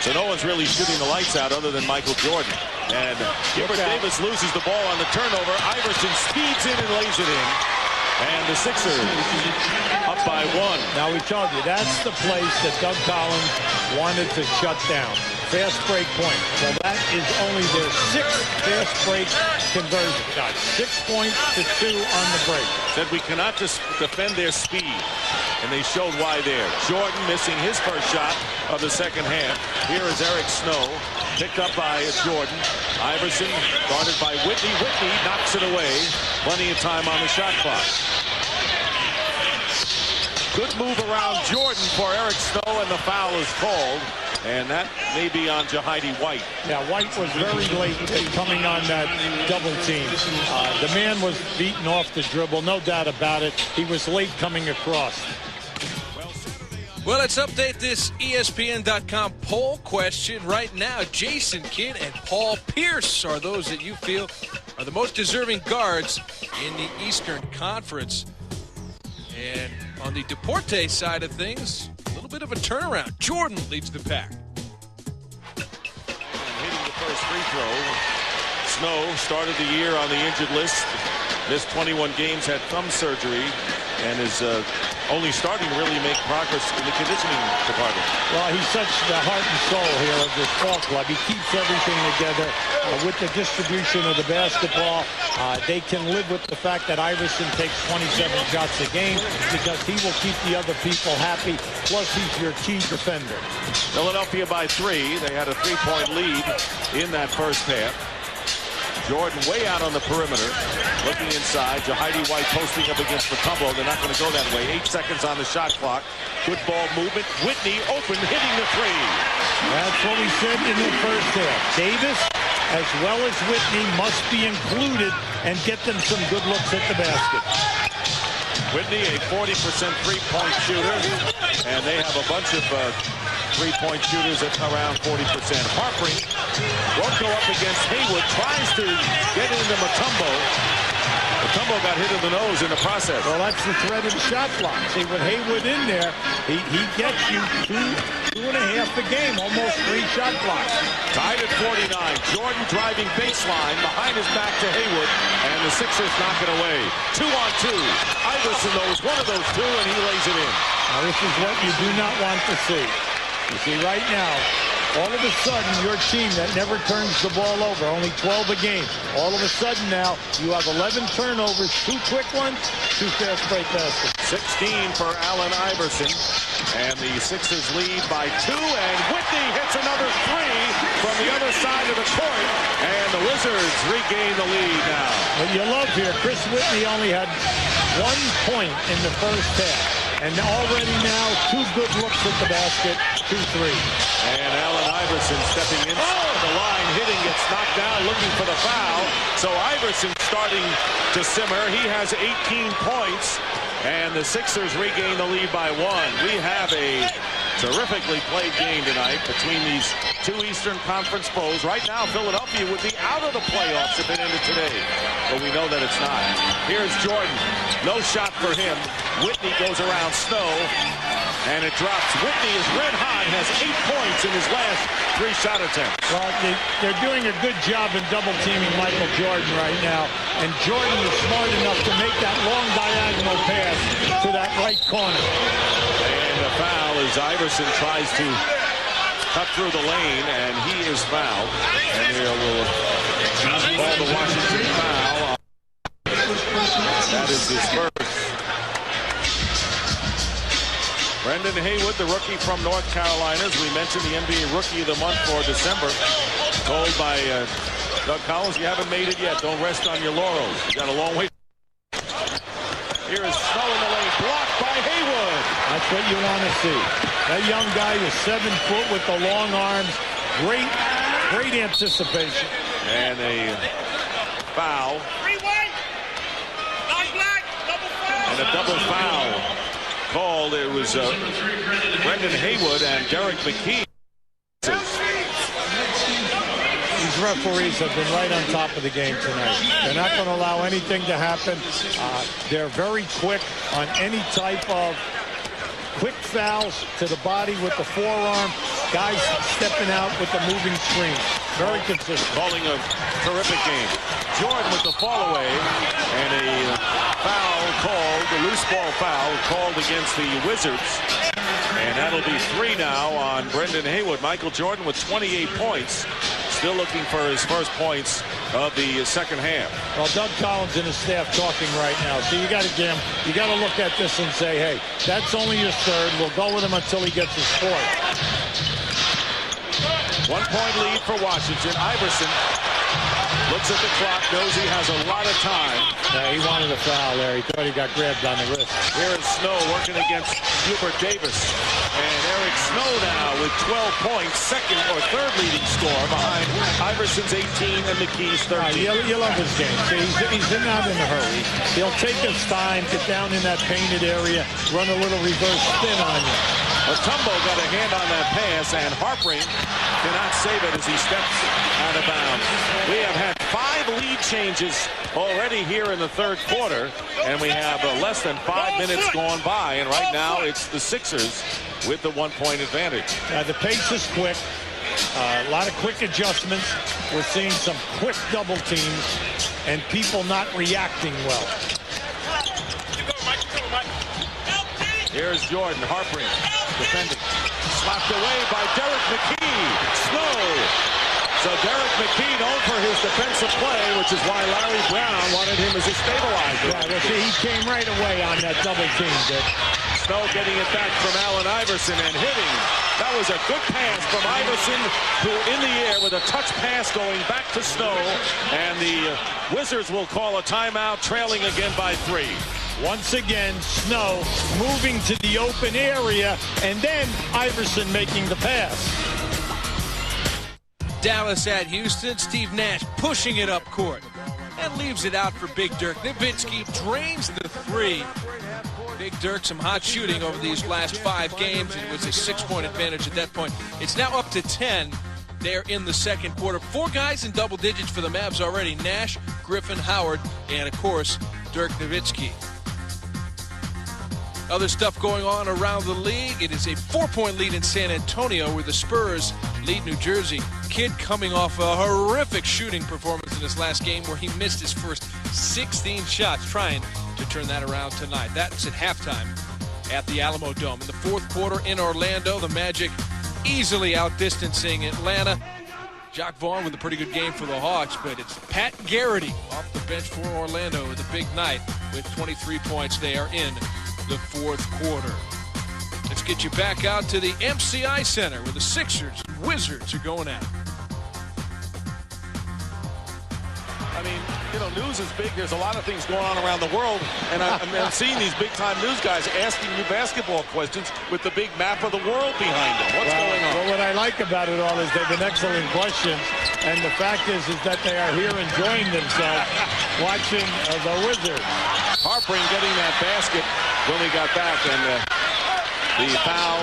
So no one's really shooting the lights out other than Michael Jordan. And Gilbert Davis loses the ball on the turnover. Iverson speeds in and lays it in. And the Sixers up by 1. Now, we told you, that's the place that Doug Collins wanted to shut down. Fast break point. Well, that is only their 6th fast break conversion. Got 6 points to 2 on the break. Said we cannot just defend their speed. And they showed why there. Jordan missing his first shot of the second half. Here is Eric Snow. Picked up by Jordan. Iverson guarded by Whitney. Whitney knocks it away. Plenty of time on the shot clock. Good move around Jordan for Eric Snow, and the foul is called. And that may be on Jahidi White. Yeah, White was very late coming on that double team. The man was beaten off the dribble, no doubt about it. He was late coming across. Well, let's update this ESPN.com poll question right now. Jason Kidd and Paul Pierce are those that you feel are the most deserving guards in the Eastern Conference. And on the Deporte side of things, a little bit of a turnaround. Jordan leads the pack. And hitting the first free throw. Snow started the year on the injured list. Missed 21 games, had thumb surgery, and is only starting to really make progress in the conditioning department. Well, he's such the heart and soul here of this ball club. He keeps everything together with the distribution of the basketball. They can live with the fact that Iverson takes 27 shots a game because he will keep the other people happy. Plus, he's your key defender. Philadelphia by 3. They had a 3-point lead in that first half. Jordan way out on the perimeter, looking inside. Jahidi White posting up against Mutombo. They're not going to go that way. 8 seconds on the shot clock. Good ball movement. Whitney open, hitting the 3. That's what we said in the first half. Davis, as well as Whitney, must be included and get them some good looks at the basket. Whitney, a 40% three-point shooter, and they have a bunch of three-point shooters at around 40%. Harpring won't go up against Haywood, tries to get into Mutombo. Mutombo got hit in the nose in the process. Well, that's the threat of the shot clock. See, with Haywood in there, he gets you two and a half a game, almost 3 shot blocks. Tied at 49. Jordan driving baseline behind his back to Haywood, and the Sixers knock it away. 2-on-2. Iverson knows one of those 2, and he lays it in. Now, this is what you do not want to see. You see, right now, all of a sudden, your team that never turns the ball over, only 12 a game. All of a sudden now, you have 11 turnovers, 2 quick ones, 2 fast break baskets. 16 for Allen Iverson. And the Sixers lead by 2, and Whitney hits another 3 from the other side of the court. And the Wizards regain the lead now. What you love here, Chris Whitney only had 1 point in the first half. And already now, 2 good looks at the basket, 2 3. And Allen Iverson stepping inside the line, hitting, gets knocked down, looking for the foul. So Iverson starting to simmer. He has 18 points, and the Sixers regain the lead by 1. We have a terrifically played game tonight between these 2 Eastern Conference foes. Right now, Philadelphia would be out of the playoffs if it ended today, but we know that it's not. Here's Jordan. No shot for him. Whitney goes around Snow, and it drops. Whitney is red hot, has 8 points in his last 3 shot attempts. Well, they're doing a good job in double-teaming Michael Jordan right now, and Jordan is smart enough to make that long diagonal pass to that right corner. And the foul as Iverson tries to cut through the lane, and he is fouled. And they will call the Washington foul. That is his first. Brendan Haywood, the rookie from North Carolina, as we mentioned, the NBA Rookie of the Month for December. Told by Doug Collins, you haven't made it yet. Don't rest on your laurels. You got a long way. Here is Snow in the lane, blocked by Haywood. That's what you want to see. That young guy is 7 foot with the long arms. Great anticipation. And a foul. And a double foul called. It was Brendan Haywood and Derek McKee. These referees have been right on top of the game tonight. They're not going to allow anything to happen. They're very quick on any type of quick fouls to the body with the forearm. Guys stepping out with the moving screen. Very consistent. Calling a terrific game. Jordan with the fall away, and a foul called, a loose ball foul called against the Wizards. And that'll be 3 now on Brendan Haywood. Michael Jordan with 28 points. Still looking for his first points of the second half. Well, Doug Collins and his staff talking right now. So you got to look at this and say, hey, that's only his third. We'll go with him until he gets his fourth. 1 point lead for Washington. Iverson looks at the clock, knows he has a lot of time. Yeah, he wanted a foul there. He thought he got grabbed on the wrist. Here is Snow working against Hubert Davis. And Eric Snow now with 12 points, second or third leading scorer behind Iverson's 18 and McKee's 13. You love his game. See, he's not in a hurry. He'll take his time, get down in that painted area, run a little reverse spin on you. Mutombo got a hand on that pass, and Harpring cannot save it as he steps out of bounds. We have had 5 lead changes already here in the third quarter, and we have less than 5 minutes gone by, and right now it's the Sixers with the 1 point advantage. The pace is quick. A lot of quick adjustments. We're seeing some quick double teams and people not reacting well. Here's Jordan, Harpring defending. Slapped away by Derek McKee. Snow. So Derek McKee known for his defensive play, which is why Larry Brown wanted him as a stabilizer. Yeah, well, see, he came right away on that double team, Dick. Snow getting it back from Allen Iverson and hitting. That was a good pass from Iverson, who in the air with a touch pass going back to Snow. And the Wizards will call a timeout, trailing again by 3. Once again, Snow moving to the open area, and then Iverson making the pass. Dallas at Houston. Steve Nash pushing it up court and leaves it out for Big Dirk Nowitzki. Drains the 3. Big Dirk, some hot shooting over these last 5 games. It was a 6-point advantage at that point. It's now up to 10 there in the second quarter. 4 guys in double digits for the Mavs already. Nash, Griffin, Howard, and of course, Dirk Nowitzki. Other stuff going on around the league. It is a 4-point lead in San Antonio where the Spurs lead New Jersey. Kidd coming off a horrific shooting performance in his last game where he missed his first 16 shots, trying to turn that around tonight. That's at halftime at the Alamo Dome. In the fourth quarter in Orlando, the Magic easily outdistancing Atlanta. Jacque Vaughn with a pretty good game for the Hawks, but it's Pat Garrity off the bench for Orlando with a big night with 23 points there in the fourth quarter. Let's get you back out to the MCI Center where the Sixers and Wizards are going at it. I mean, you know, news is big. There's a lot of things going on around the world, and I'm seeing these big-time news guys asking you basketball questions with the big map of the world behind them. What's going on? Well, what I like about it all is they've been excellent questions, and the fact is that they are here enjoying themselves watching the Wizards. Harpring getting that basket when we got back, and the foul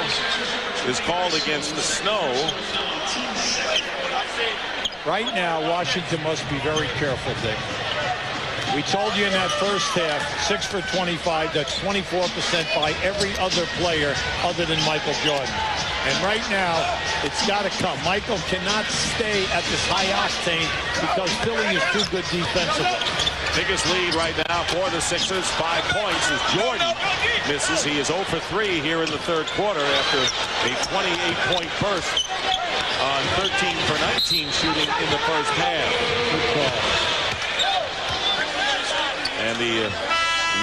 is called against the Snow. Right now, Washington must be very careful, Dick. We told you in that first half, 6 for 25, that's 24% by every other player other than Michael Jordan. And right now, it's got to come. Michael cannot stay at this high octane because Philly is too good defensively. Biggest lead right now for the Sixers, 5 points as Jordan misses. He is 0 for 3 here in the third quarter after a 28-point burst on 13 for 19 shooting in the first half. Good call. And the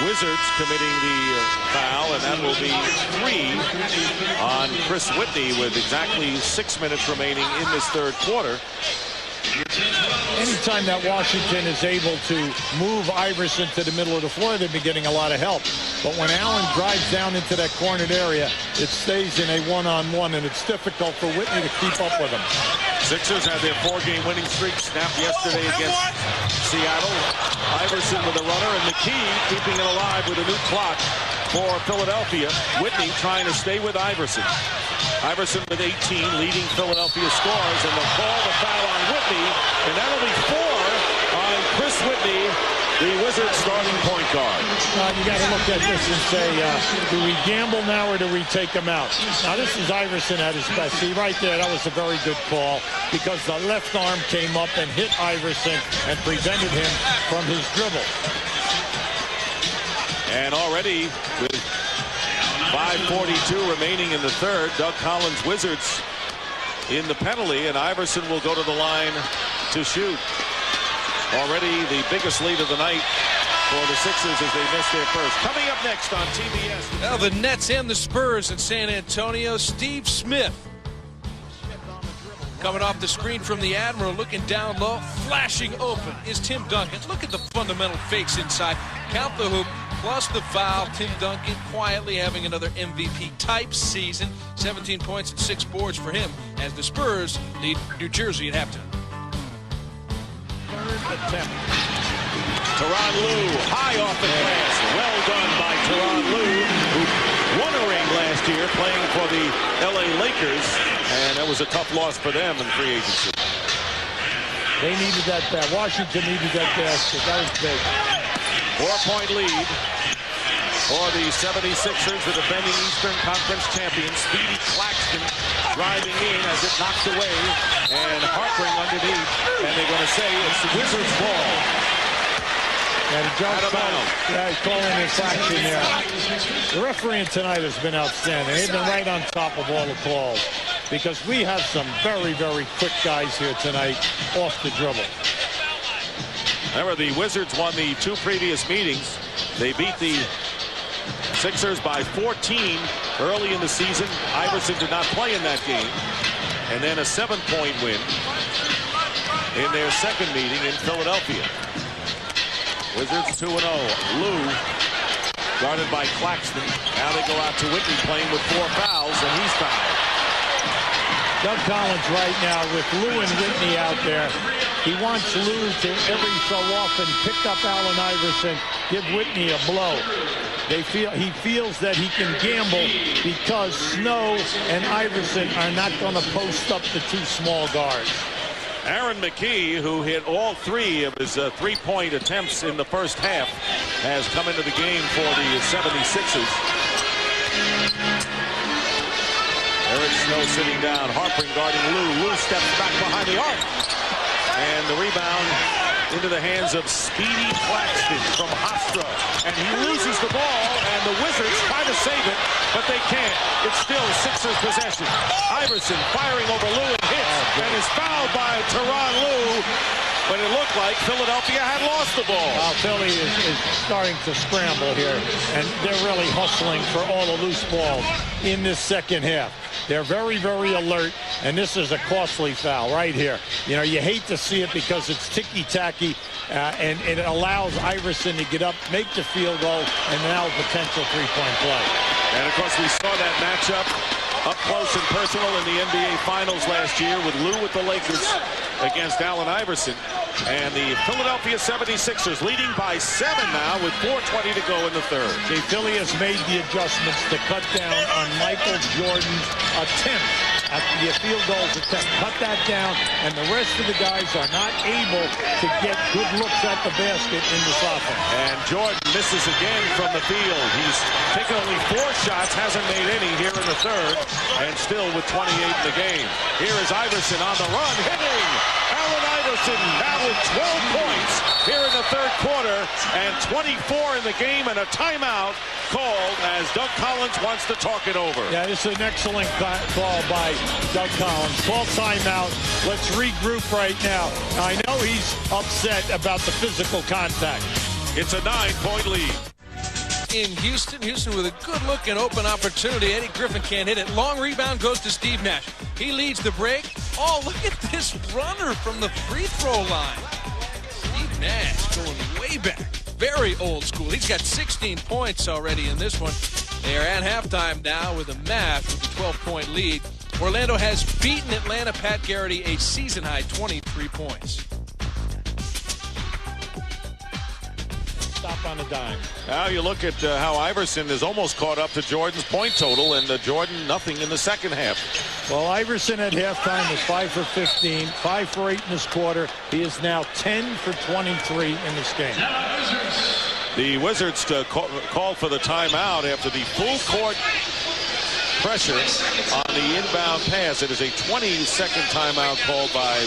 Wizards committing the foul, and that will be 3 on Chris Whitney with exactly 6 minutes remaining in this third quarter. Anytime that Washington is able to move Iverson to the middle of the floor, they've been getting a lot of help. But when Allen drives down into that cornered area, it stays in a one-on-one, and it's difficult for Whitney to keep up with him. Sixers had their 4-game winning streak snapped yesterday against Seattle. Iverson with a runner, and McKee keeping it alive with a new clock for Philadelphia. Whitney trying to stay with Iverson. Iverson with 18, leading Philadelphia scores, and they'll call the foul on Whitney, and that'll be 4 on Chris Whitney the Wizards starting point guard. You got to look at this and say, do we gamble now or do we take him out? Now, this is Iverson at his best. See, right there, that was a very good call because the left arm came up and hit Iverson and prevented him from his dribble. And already with 5:42 remaining in the third, Doug Collins' Wizards in the penalty, and Iverson will go to the line to shoot. Already the biggest lead of the night for the Sixers as they miss their first. Coming up next on TBS. Now the Nets and the Spurs in San Antonio. Steve Smith coming off the screen from the Admiral, looking down low, flashing open is Tim Duncan. Look at the fundamental fakes inside. Count the hoop, plus the foul. Tim Duncan quietly having another MVP-type season. 17 points and 6 boards for him as the Spurs lead New Jersey at halftime. Tyronn Lue, high off the glass. Well done by Tyronn Lue, who won a ring last year playing for the LA Lakers, and that was a tough loss for them in free agency. They needed that bad. Washington needed that basket. That was big. 4-point lead for the 76ers, the defending Eastern Conference champions. Speedy Claxton driving in as it knocked away, and Harpring underneath, and they're going to say it's the Wizards' ball. And Out of bounds. Yeah, he's calling infraction there. The refereeing tonight has been outstanding. They've been right on top of all the calls because we have some very, very quick guys here tonight off the dribble. Remember, the Wizards won the 2 previous meetings. They beat the Sixers by 14 early in the season. Iverson did not play in that game. And then a 7-point win in their second meeting in Philadelphia. Wizards 2-0. Lue guarded by Claxton. Now they go out to Whitney playing with 4 fouls, and he's fouled. Doug Collins right now with Lue and Whitney out there. He wants Lue to every so often pick up Allen Iverson, give Whitney a blow. He feels that he can gamble because Snow and Iverson are not going to post up the 2 small guards. Aaron McKie, who hit all 3 of his 3-point attempts in the first half, has come into the game for the 76ers. Eric Snow sitting down. Harpring guarding Lue. Lue steps back behind the arc. And the rebound into the hands of Speedy Claxton from Hofstra. And he loses the ball, and the Wizards try to save it, but they can't. It's still Sixers possession. Iverson firing over Lue and hits, and is fouled by Tyronn Lue. But it looked like Philadelphia had lost the ball. Philly is starting to scramble here, and they're really hustling for all the loose balls in this second half. They're very, very alert, and this is a costly foul right here. You know, you hate to see it because it's ticky-tacky, and it allows Iverson to get up, make the field goal, and now a potential 3-point play. And, of course, we saw that matchup up close and personal in the NBA Finals last year with Lue with the Lakers against Allen Iverson. And the Philadelphia 76ers leading by 7 now with 4:20 to go in the third. Okay, Philly has made the adjustments to cut down on Michael Jordan's attempt at the field goals attempt. Cut that down, and the rest of the guys are not able to get good looks at the basket in this offense. And Jordan misses again from the field. He's taken only 4 shots, hasn't made any here in the third, and still with 28 in the game. Here is Iverson on the run, hitting! Allen Iverson now with 12 points here in the third quarter, and 24 in the game, and a timeout called as Doug Collins wants to talk it over. Yeah, this is an excellent call by Doug Collins. Call timeout. Let's regroup right now. I know he's upset about the physical contact. It's a 9-point lead. In Houston with a good look and open opportunity. Eddie Griffin can't hit it. Long rebound goes to Steve Nash. He leads the break. Oh, look at this runner from the free throw line. Steve Nash going way back. Very old school. He's got 16 points already in this one. They are at halftime now with a Mavs with a 12-point lead. Orlando has beaten Atlanta. Pat Garrity a season-high 23 points. Stop on a dime. Now you look at how Iverson is almost caught up to Jordan's point total, and Jordan nothing in the second half. Well, Iverson at halftime was 5 for 15, 5 for 8 in this quarter. He is now 10 for 23 in this game. The Wizards called for the timeout after the full court pressure on the inbound pass. It is a 20-second timeout called by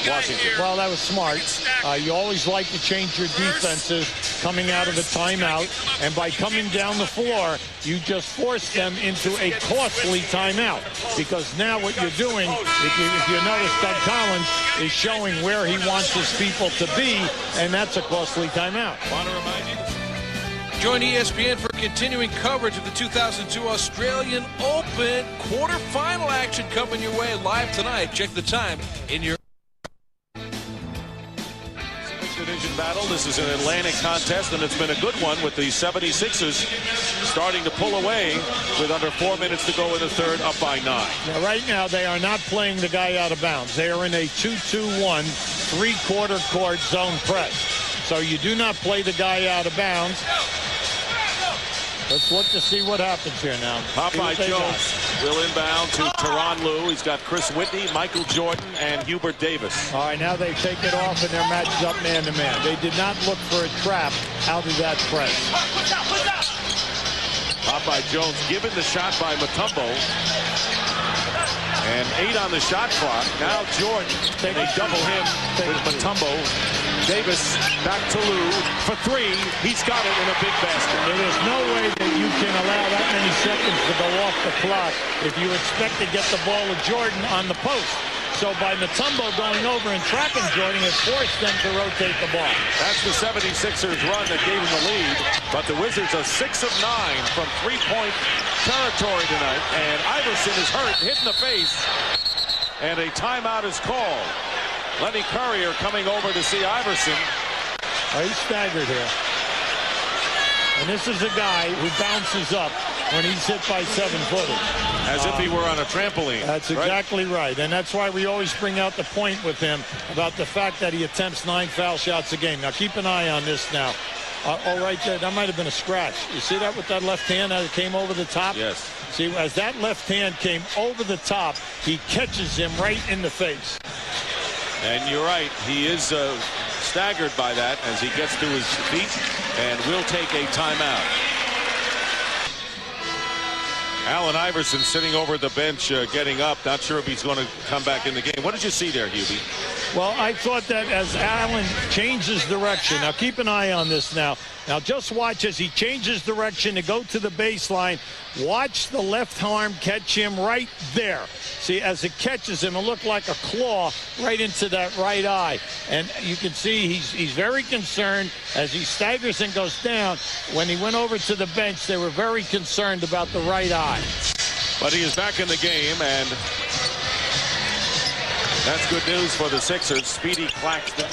Washington. Well, that was smart. You always like to change your defenses coming out of the timeout, and by coming down the floor, you just force them into a costly timeout, because now what you're doing, if you notice, Doug Collins is showing where he wants his people to be, and that's a costly timeout. Want to remind you? Join ESPN for continuing coverage of the 2002 Australian Open quarterfinal action coming your way live tonight. Check the time in your division battle. This is an Atlantic contest, and it's been a good one with the 76ers starting to pull away with under 4 minutes to go in the third, up by 9. Now, right now, they are not playing the guy out of bounds. They are in a 2-2-1, three-quarter court zone press. So you do not play the guy out of bounds. Let's look to see what happens here now. Popeye Jones will inbound to Tyronn Lue. He's got Chris Whitney, Michael Jordan, and Hubert Davis. All right, now they take it off, and they're matched up man-to-man. They did not look for a trap out of that press. Popeye Jones given the shot by Mutombo. And 8 on the shot clock. Now Jordan, they double him with Mutombo. Davis back to Lue for 3. He's got it in a big basket. There is no way that you can allow that many seconds to go off the clock if you expect to get the ball to Jordan on the post. So by Mutombo going over and tracking Jordan, it forced them to rotate the ball. That's the 76ers run that gave them the lead. But the Wizards are 6 of 9 from three-point territory tonight. And Iverson is hurt, hit in the face. And a timeout is called. Lenny Currier coming over to see Iverson. He's staggered here. And this is a guy who bounces up when he's hit by 7-footers. As if he were on a trampoline. That's exactly right. And that's why we always bring out the point with him about the fact that he attempts 9 foul shots a game. Now, keep an eye on this now. Right there, that might have been a scratch. You see that with that left hand as it came over the top? Yes. See, as that left hand came over the top, he catches him right in the face. And you're right. He is staggered by that as he gets to his feet and will take a timeout. Allen Iverson sitting over the bench, getting up. Not sure if he's going to come back in the game. What did you see there, Hubie? Well, I thought that as Allen changes direction. Now, keep an eye on this now. Now, just watch as he changes direction to go to the baseline. Watch the left arm catch him right there. See, as it catches him, it looked like a claw right into that right eye. And you can see he's very concerned as he staggers and goes down. When he went over to the bench, they were very concerned about the right eye. But he is back in the game, and that's good news for the Sixers. Speedy Claxton.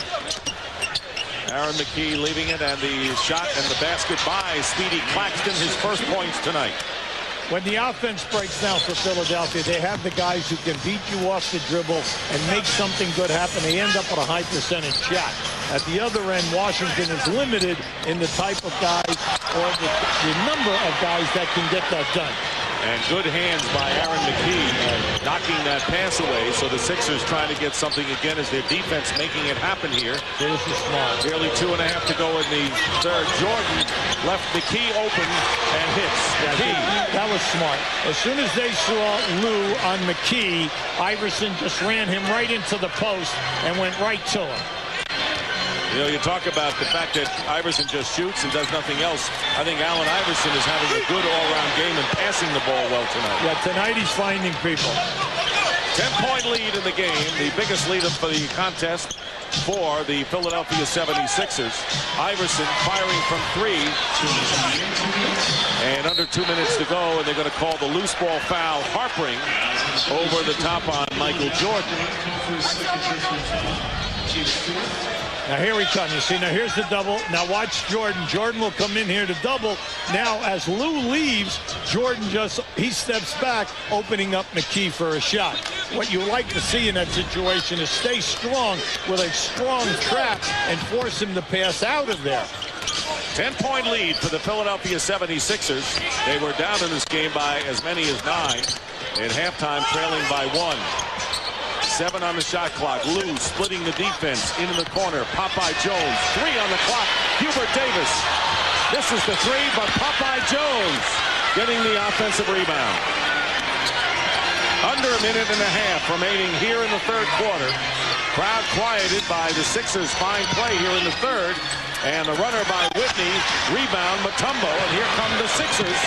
Aaron McKie leaving it, and the shot and the basket by Speedy Claxton, his first points tonight. When the offense breaks down for Philadelphia, they have the guys who can beat you off the dribble and make something good happen. They end up with a high percentage shot. At the other end, Washington is limited in the type of guys or the number of guys that can get that done. And good hands by Aaron McKie, knocking that pass away. So the Sixers trying to get something again as their defense making it happen here. This is smart. Barely 2.5 to go in the third. Jordan left McKie open and hits. McKie. That was smart. As soon as they saw Lue on McKie, Iverson just ran him right into the post and went right to him. You know, you talk about the fact that Iverson just shoots and does nothing else. I think Allen Iverson is having a good all-around game and passing the ball well tonight. Yeah, tonight he's finding people. 10-point lead in the game, the biggest lead for the contest for the Philadelphia 76ers. Iverson firing from 3. And under 2 minutes to go, and they're going to call the loose ball foul. Harpering over the top on Michael Jordan. Now here he comes. You see, now here's the double. Now watch Jordan. Jordan will come in here to double. Now as Lue leaves, Jordan he steps back, opening up McKie for a shot. What you like to see in that situation is stay strong with a strong trap and force him to pass out of there. 10-point lead for the Philadelphia 76ers. They were down in this game by as many as 9. At halftime, trailing by 1. 7 on the shot clock. Lou splitting the defense into the corner. Popeye Jones, 3 on the clock. Hubert Davis. This is the 3, but Popeye Jones getting the offensive rebound. Under a minute and a half remaining here in the third quarter. Crowd quieted by the Sixers' fine play here in the third. And the runner by Whitney. Rebound, Mutombo. And here come the Sixers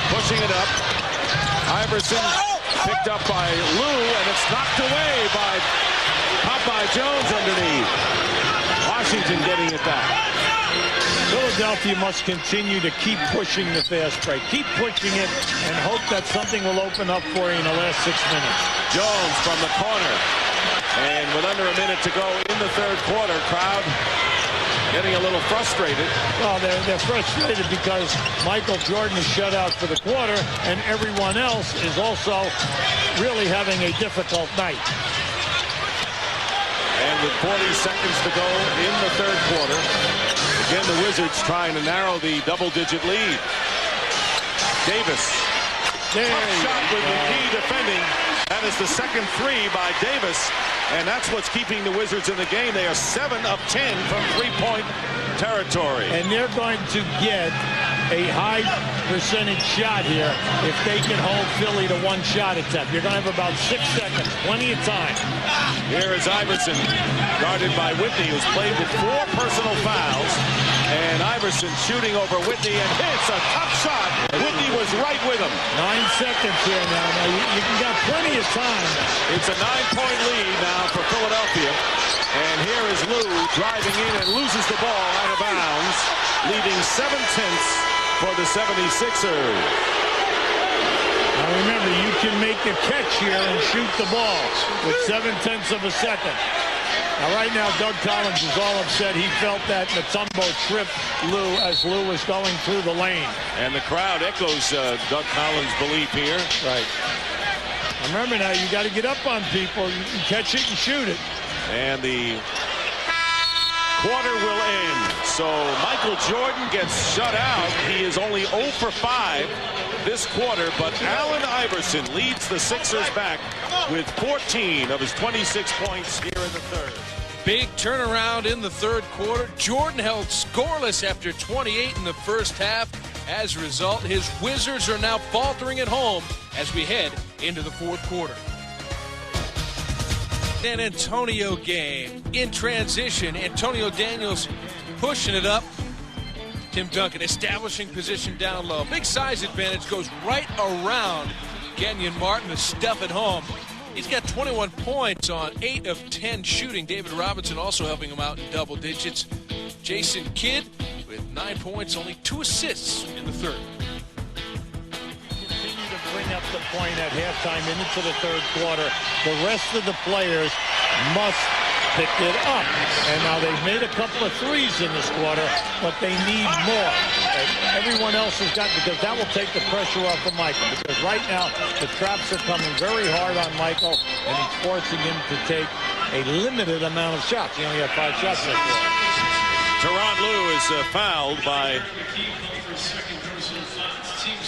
pushing it up. Iverson picked up by Lou, and it's knocked away by Popeye Jones underneath. Washington getting it back. Philadelphia must continue to keep pushing the fast break. Keep pushing it and hope that something will open up for you in the last 6 minutes. Jones from the corner. And with under a minute to go in the third quarter, crowd getting a little frustrated. Well, they're frustrated because Michael Jordan is shut out for the quarter, and everyone else is also really having a difficult night. And with 40 seconds to go in the third quarter, again, the Wizards trying to narrow the double-digit lead. Davis. Tough shot with McKee defending. That is the second 3 by Davis. And that's what's keeping the Wizards in the game. They are 7 of 10 from three-point territory. And they're going to get a high percentage shot here if they can hold Philly to 1 shot attempt. You're going to have about 6 seconds, plenty of time. Here is Iverson, guarded by Whitney, who's played with 4 personal fouls. And Iverson shooting over Whitney and hits a tough shot. Whitney was right with him. 9 seconds here now. You got plenty of time. It's a 9-point lead now for Philadelphia. And here is Lou driving in and loses the ball out of bounds, leaving 7 tenths for the 76ers. Now remember, you can make a catch here and shoot the ball with 7/10 of a second. Now right now, Doug Collins is all upset. He felt that Mutombo tripped Lou as Lou was going through the lane. And the crowd echoes Doug Collins' belief here. Right. Remember now, you got to get up on people. You can catch it and shoot it. And the quarter will end. So Michael Jordan gets shut out. He is only 0 for 5 this quarter, but Allen Iverson leads the Sixers back with 14 of his 26 points here in the third. Big turnaround in the third quarter. Jordan held scoreless after 28 in the first half. As a result, his Wizards are now faltering at home as we head into the fourth quarter. San Antonio game in transition. Antonio Daniels pushing it up. Tim Duncan establishing position down low. Big size advantage goes right around Kenyon Martin to stuff it home. He's got 21 points on 8 of 10 shooting. David Robinson also helping him out in double digits. Jason Kidd with 9 points, only 2 assists in the third. Continue to bring up the point at halftime and into the third quarter. The rest of the players must pick it up. And now they've made a couple of threes in this quarter, but they need more. And everyone else has got, because that will take the pressure off of Michael. Because right now, the traps are coming very hard on Michael, and he's forcing him to take a limited amount of shots. He only had 5 shots that quarter. Tyronn Lue is fouled by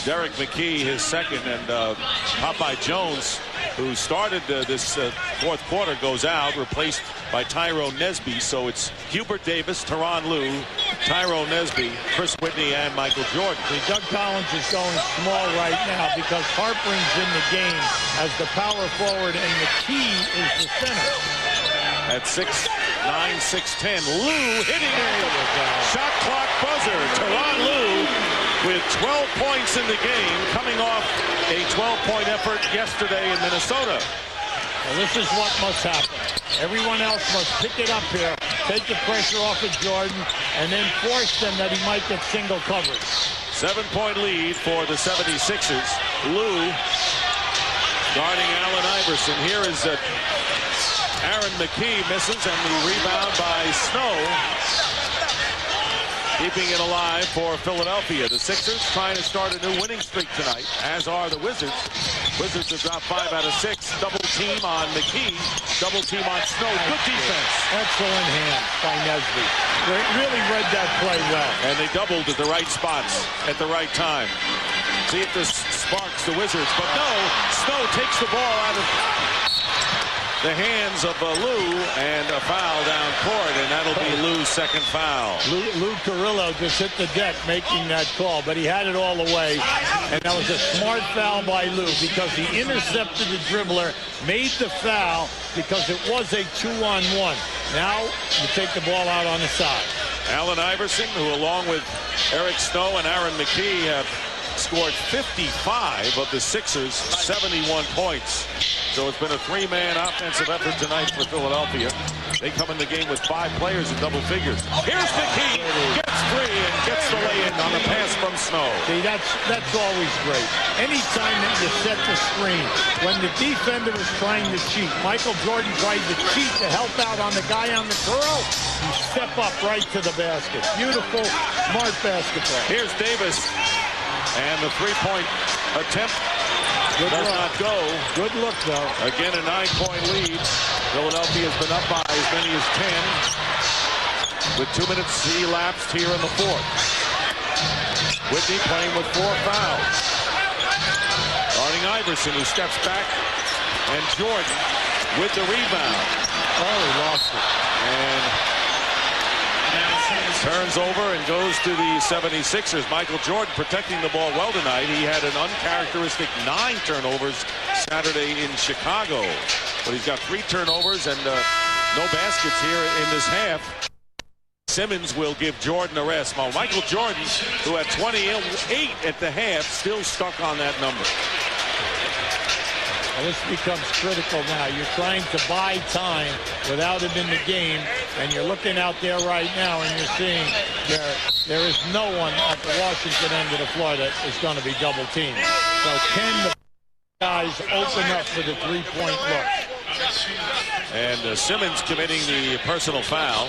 Derek McKee, his second, and Popeye Jones, who started this fourth quarter, goes out, replaced by Tyrone Nesby. So it's Hubert Davis, Tyronn Lue, Tyrone Nesby, Chris Whitney, and Michael Jordan. See, Doug Collins is going small right now because Harpering's in the game as the power forward, and McKee is the center. At 6'9", 6'10", Lue hitting it. Shot clock buzzer. Tyronn Lue with 12 points in the game, coming off a 12-point effort yesterday in Minnesota. Well, this is what must happen. Everyone else must pick it up here, take the pressure off of Jordan, and then force them that he might get single coverage. 7-point lead for the 76ers. Lue guarding Allen Iverson. Here is Aaron McKee misses, and the rebound by Snow, keeping it alive for Philadelphia. The Sixers trying to start a new winning streak tonight, as are the Wizards. Wizards have dropped 5 out of 6. Double team on McKee, double team on Snow. Good defense. Excellent hands by Nesby. They really read that play well. And they doubled at the right spots at the right time. See if this sparks the Wizards. But no, Snow takes the ball out of the hands of Lou, and a foul down court, and that'll be Lou's second foul. Lou Carrillo just hit the deck making that call, but he had it all the way, and that was a smart foul by Lou because he intercepted the dribbler, made the foul because it was a 2-on-1. Now you take the ball out on the side. Allen Iverson, who along with Eric Snow and Aaron McKee have scored 55 of the Sixers' 71 points. So it's been a three-man offensive effort tonight for Philadelphia. They come in the game with 5 players in double figures. Here's McKee, gets 3 and gets the lay-in on the pass from Snow. See, that's always great. Anytime that you set the screen, when the defender is trying to cheat, Michael Jordan tried to cheat to help out on the guy on the curl, you step up right to the basket. Beautiful, smart basketball. Here's Davis, and the three-point attempt does not go. Good look, though. Again, a 9-point lead. Philadelphia has been up by as many as 10 with 2 minutes elapsed here in the fourth. Whitney playing with 4 fouls. Guarding Iverson, who steps back, and Jordan with the rebound. Oh, he lost it. And turns over and goes to the 76ers. Michael Jordan protecting the ball well tonight. He had an uncharacteristic 9 turnovers Saturday in Chicago. But he's got 3 turnovers and no baskets here in this half. Simmons will give Jordan a rest. Well, Michael Jordan, who had 28 at the half, still stuck on that number. Well, this becomes critical now. You're trying to buy time without him in the game, and you're looking out there right now, and you're seeing there is no one at the Washington end of the floor that is going to be double teamed. So can the guys open up for the three-point look? And Simmons committing the personal foul,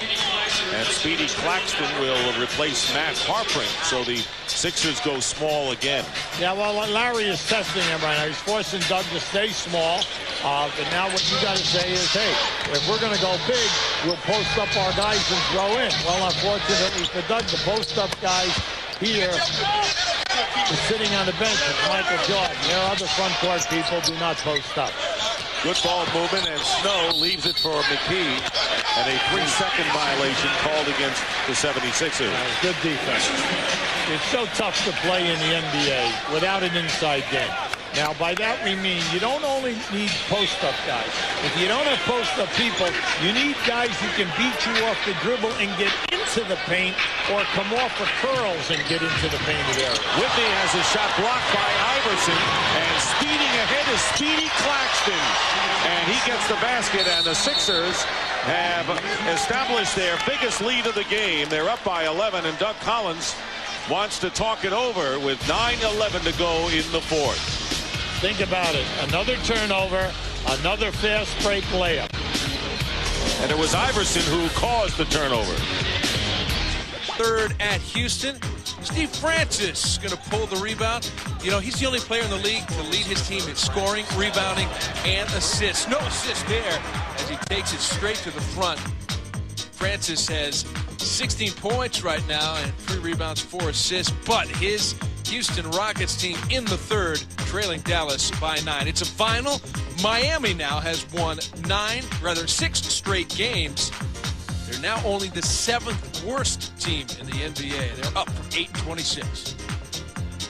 and Speedy Claxton will replace Matt Harpring. So the Sixers go small again. Yeah, well, Larry is testing him right now. He's forcing Doug to stay small. But now what you got to say is, hey, if we're going to go big, we'll post up our guys and throw in. Well, unfortunately for Doug, the post-up guys here is sitting on the bench with Michael Jordan. Their other front court people do not post up. Good ball movement, and Snow leaves it for McKee, and a 3-second violation called against the 76ers. Good defense. It's so tough to play in the NBA without an inside game. Now, by that we mean you don't only need post-up guys. If you don't have post-up people, you need guys who can beat you off the dribble and get into the paint or come off of curls and get into the painted area. Whitney has a shot blocked by Iverson, and speeding ahead is Speedy Claxton. And he gets the basket, and the Sixers have established their biggest lead of the game. They're up by 11, and Doug Collins wants to talk it over with 9:11 to go in the fourth. Think about it. Another turnover, another fast break layup. And it was Iverson who caused the turnover. Third at Houston. Steve Francis is going to pull the rebound. You know, he's the only player in the league to lead his team in scoring, rebounding, and assists. No assist there as he takes it straight to the front. Francis has 16 points right now and 3 rebounds, 4 assists, but his Houston Rockets team in the third, trailing Dallas by 9. It's a final. Miami now has won 6 straight games. They're now only the 7th worst team in the NBA. They're up from 8-26.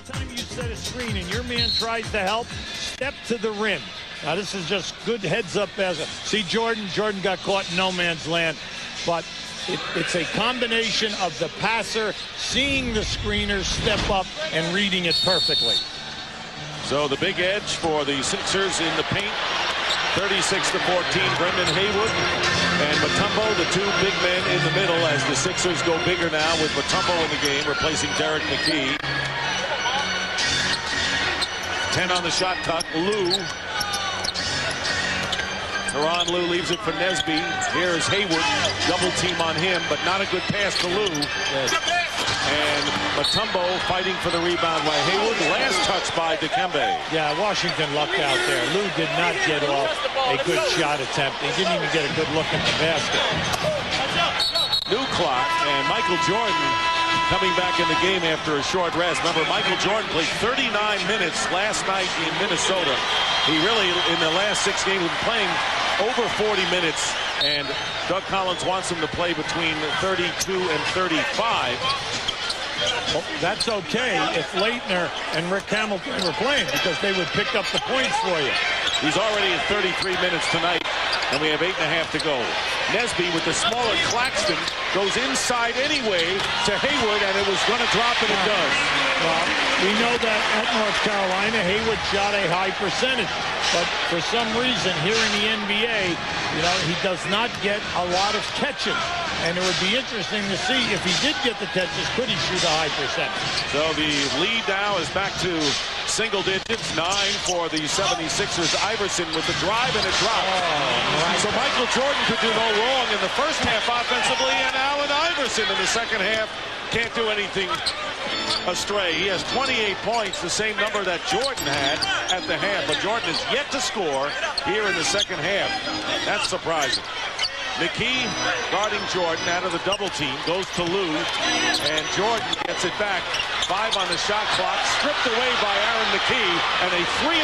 Time you set a screen and your man tries to help, step to the rim. Now this is just good heads up as a see Jordan got caught in no man's land, but it's a combination of the passer seeing the screener step up and reading it perfectly. So the big edge for the Sixers in the paint, 36-14, Brendan Haywood and Mutombo, the 2 big men in the middle as the Sixers go bigger now with Mutombo in the game, replacing Derek McKee. 10 on the shot clock, Lou. Tyronn Lue leaves it for Nesby. Here's Haywood. Double team on him, but not a good pass to Lue. And Mutombo fighting for the rebound by Haywood. Last touch by Dikembe. Yeah, Washington lucked out there. Lue did not get off a good shot attempt. He didn't even get a good look at the basket. New clock, and Michael Jordan coming back in the game after a short rest. Remember, Michael Jordan played 39 minutes last night in Minnesota. He really, in the last 6 games, was playing over 40 minutes, and Doug Collins wants him to play between 32 and 35. Well, that's okay if Leitner and Rick Hamilton were playing, because they would pick up the points for you. He's already at 33 minutes tonight, and we have 8.5 to go. Nesby with the smaller Claxton goes inside anyway to Hayward, and it was going to drop, and it does. Well, we know that at North Carolina, Hayward shot a high percentage, but for some reason here in the NBA, he does not get a lot of catches. And it would be interesting to see if he did get the catches, could he shoot a high percentage? So the lead now is back to single digits, 9 for the 76ers. Iverson with the drive, and it dropped. So Michael Jordan could do no wrong in the first half offensively, and Allen Iverson in the second half can't do anything astray. He has 28 points, the same number that Jordan had at the half, but Jordan is yet to score here in the second half. That's surprising. McKee guarding Jordan out of the double team, goes to Lou, and Jordan gets it back. 5 on the shot clock, stripped away by Aaron McKee, and a 3-0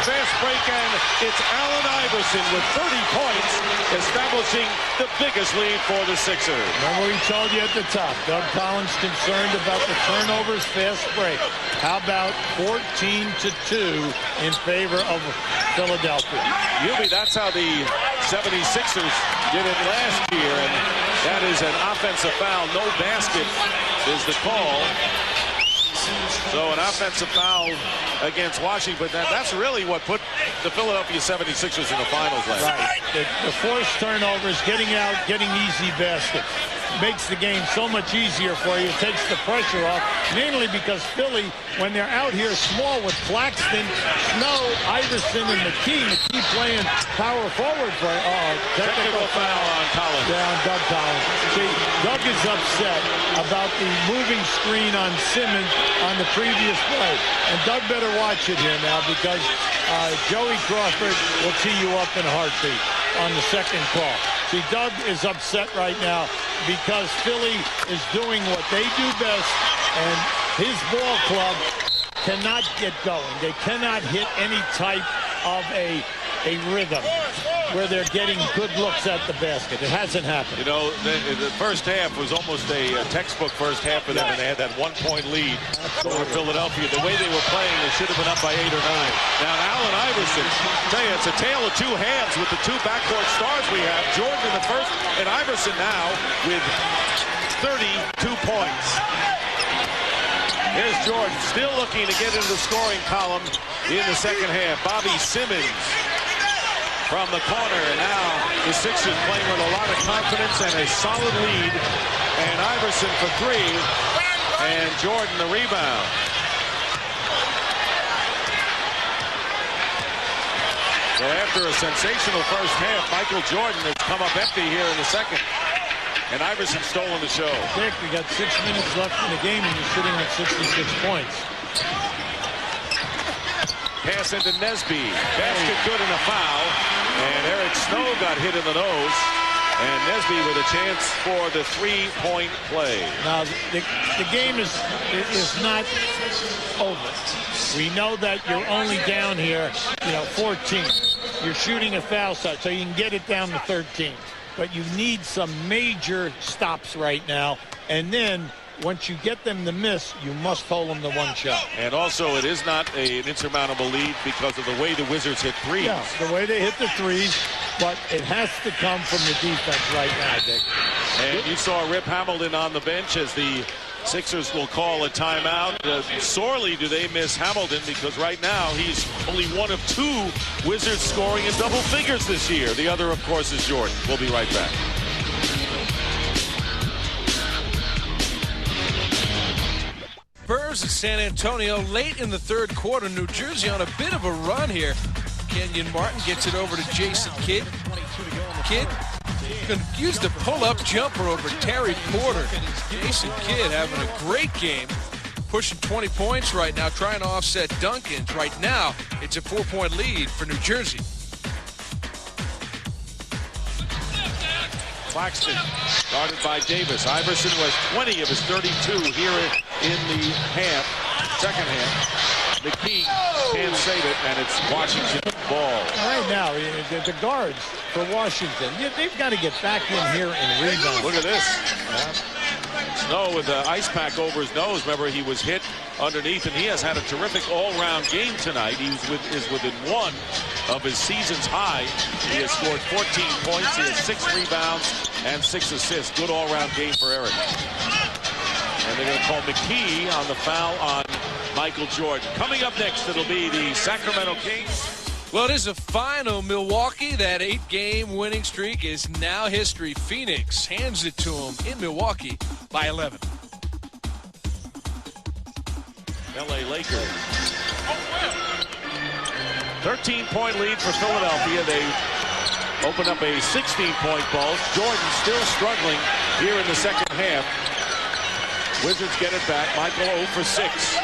fast break, and it's Allen Iverson with 30 points, establishing the biggest lead for the Sixers. Remember we told you at the top, Doug Collins concerned about the turnovers, fast break. How about 14-2 in favor of Philadelphia? Yubi, that's how the 76ers did it last year, and that is an offensive foul. No basket is the call. So an offensive foul against Washington. That's really what put the Philadelphia 76ers in the finals last night. Right. The forced turnovers, getting out, getting easy baskets. Makes the game so much easier for you. It takes the pressure off, mainly because Philly, when they're out here small with Claxton, Snow, Iverson, and McKee playing power forward for technical foul on Collins. Yeah, on Doug Collins. See, Doug is upset about the moving screen on Simmons on the previous play. And Doug better watch it here now, because Joey Crawford will tee you up in a heartbeat on the second call. See, Doug is upset right now because Philly is doing what they do best, and his ball club cannot get going. They cannot hit any type of a rhythm where they're getting good looks at the basket. It hasn't happened. The first half was almost a textbook first half for them, and they had that 1-point lead over Philadelphia. The way they were playing, they should have been up by 8 or 9. Now, Allen Iverson, I tell you, it's a tale of two halves with the 2 backcourt stars we have. Jordan in the first, and Iverson now with 32 points. Here's Jordan, still looking to get into the scoring column in the second half. Bobby Simmons from the corner, and now the Sixers playing with a lot of confidence and a solid lead. And Iverson for 3, and Jordan the rebound. So after a sensational first half, Michael Jordan has come up empty here in the second. And Iverson stolen the show. Dick, we got 6 minutes left in the game, and you're sitting at 66 points. Pass into Nesby. Basket good and a foul. And Eric Snow got hit in the nose. And Nesby with a chance for the 3-point play. Now, the game is not over. We know that you're only down here, 14. You're shooting a foul shot, so you can get it down to 13. But you need some major stops right now. And then once you get them to miss, you must hold them to 1 shot. And also, it is not an insurmountable lead because of the way the Wizards hit threes. Yeah, the way they hit the threes, but it has to come from the defense right now, Dick. And you saw Rip Hamilton on the bench as the Sixers will call a timeout. Sorely do they miss Hamilton, because right now he's only 1 of 2 Wizards scoring in double figures this year. The other, of course, is Jordan. We'll be right back. Spurs in San Antonio late in the third quarter. New Jersey on a bit of a run here. Kenyon Martin gets it over to Jason Kidd. Kidd used the pull-up jumper over Terry Porter. Jason Kidd having a great game, pushing 20 points right now, trying to offset Duncan's. Right now, it's a 4-point lead for New Jersey. Claxton guarded by Davis. Iverson was 20 of his 32 here in the second half. McKee can't save it, and it's Washington ball. Right now, the guards for Washington, they've got to get back in here and rebound. Look at this. Snow with the ice pack over his nose. Remember, he was hit underneath, and he has had a terrific all-round game tonight. He is within one of his season's high. He has scored 14 points. He has 6 rebounds and 6 assists. Good all-round game for Eric. And they're going to call McKee on the foul on Michael Jordan. Coming up next, it'll be the Sacramento Kings. Well, it is a final. Milwaukee, that 8-game winning streak is now history. Phoenix hands it to them in Milwaukee by 11. LA Lakers. 13-point lead for Philadelphia. They open up a 16-point bulge. Jordan still struggling here in the second half. Wizards get it back. Michael 0 for 6.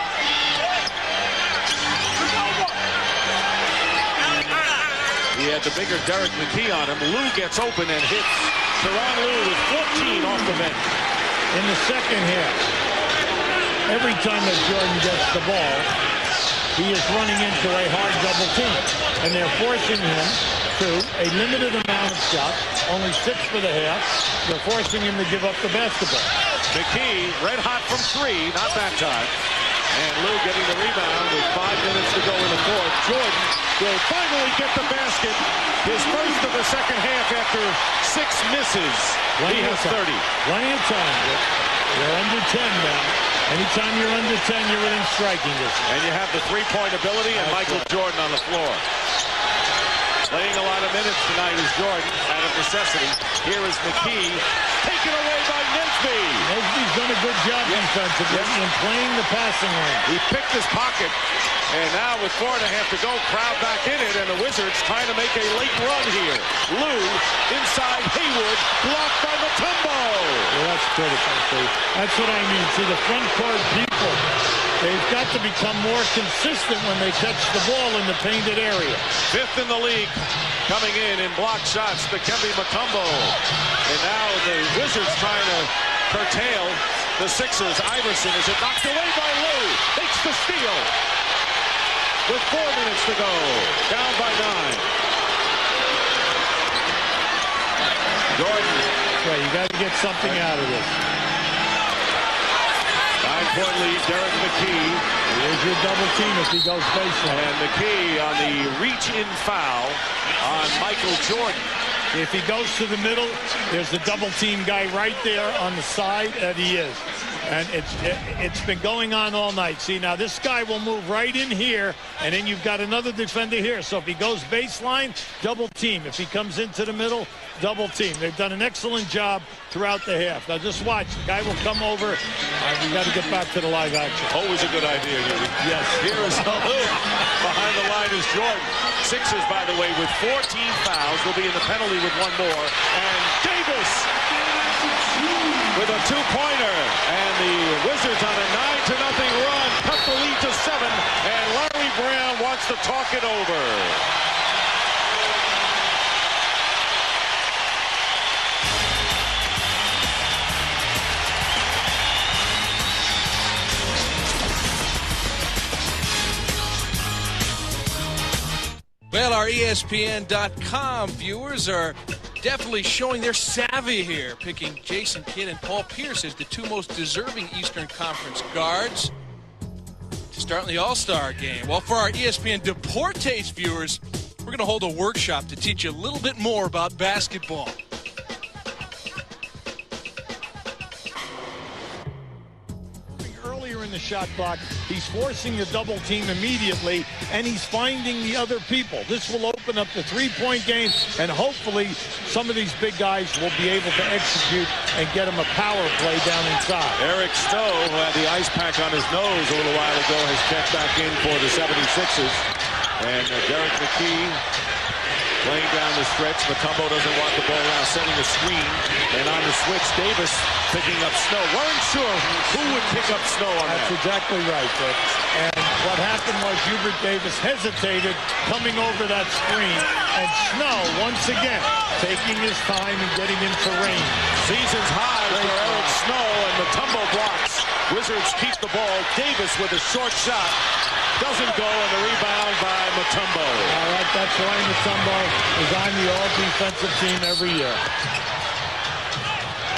He had the bigger Derek McKee on him. Lou gets open and hits Tyronn Lue with 14 off the bench. In the second half, every time that Jordan gets the ball, he is running into a hard double team. And they're forcing him to a limited amount of shots, only 6 for the half. They're forcing him to give up the basketball. McKee, red hot from 3, not that time. And Lou getting the rebound with 5 minutes to go in the fourth. Jordan will finally get the basket. His first of the second half after 6 misses. He has 30. Plenty of time. You're under 10 now. Anytime you're under 10, you're within striking distance. And you have the three-point ability and Michael Jordan on the floor. Playing a lot of minutes tonight is Jordan out of necessity. Here is McKee, taken away by Nesby. Nesby's done a good job defensively in playing the passing lane. He picked his pocket, and now with 4.5 to go, crowd back in it, and the Wizards trying to make a late run here. Lou inside Hayward, blocked by Mutombo. Well, that's critical, Steve. That's what I mean. See, the front court people, they've got to become more consistent when they touch the ball in the painted area. 5th in the league, coming in block shots, Dikembe Mutombo. And now the Wizards trying to curtail the Sixers. Iverson, is it knocked away by Lou? Takes the steal. With 4 minutes to go, down by 9. Jordan. Yeah, you got to get something out of this. 9-point lead, Derek McKee. Here's your double team if he goes baseline. And McKee on the reach-in foul on Michael Jordan. If he goes to the middle, there's the double team guy right there on the side that he is. And it's been going on all night. See, now this guy will move right in here, and then you've got another defender here. So if he goes baseline, double team. If he comes into the middle, double team. They've done an excellent job throughout the half. Now just watch. The guy will come over. We got to get back to the live action. Always a good idea, Huey. Yes. Here is Lou. Behind the line is Jordan. Sixers, by the way, with 14 fouls. Will be in the penalty with 1 more. And Davis with a 2-pointer. And the Wizards on a 9-0 run. Cut the lead to 7. And Larry Brown wants to talk it over. Well, our ESPN.com viewers are definitely showing their savvy here, picking Jason Kidd and Paul Pierce as the 2 most deserving Eastern Conference guards to start in the All-Star game. Well, for our ESPN Deportes viewers, we're going to hold a workshop to teach you a little bit more about basketball. In the shot clock, he's forcing the double team immediately, and he's finding the other people. This will open up the 3-point game, and hopefully some of these big guys will be able to execute and get him a power play down inside. Eric Stowe, who had the ice pack on his nose a little while ago, has checked back in for the 76ers. And Derek McKee Playing down the stretch. Mutombo doesn't want the ball now, sending a screen. And on the switch, Davis picking up Snow. Weren't sure who would pick up Snow on that. That's exactly right, Dick. And what happened was Hubert Davis hesitated coming over that screen. And Snow, once again, taking his time and getting into range. Season's high for Eric Snow, and Mutombo blocks. Wizards keep the ball. Davis with a short shot. Doesn't go, and the rebound by Mutombo. All right, that's why Mutombo is on the all-defensive team every year.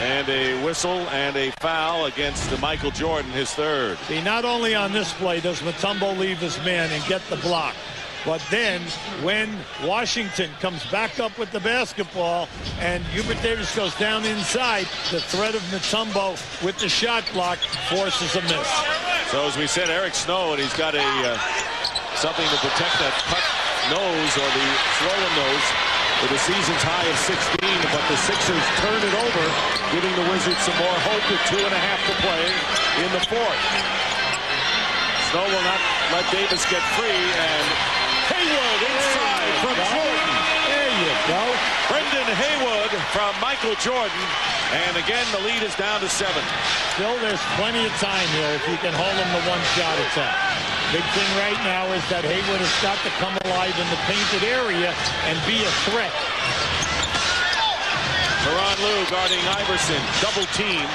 And a whistle and a foul against Michael Jordan, his third. See, not only on this play does Mutombo leave his man and get the block, but then when Washington comes back up with the basketball and Hubert Davis goes down inside, the threat of Mutombo with the shot block forces a miss. So as we said, Eric Snow, and he's got a something to protect that cut nose or the swollen nose with a season's high of 16, but the Sixers turn it over, giving the Wizards some more hope with 2.5 to play in the fourth. Snow will not let Davis get free, and Haywood inside from Jordan. There you go. Brendan Haywood from Michael Jordan. And again, the lead is down to 7. Still, there's plenty of time here if you can hold him to one-shot attack. Big thing right now is that Haywood has got to come alive in the painted area and be a threat. Tyronn Lue guarding Iverson. Double team.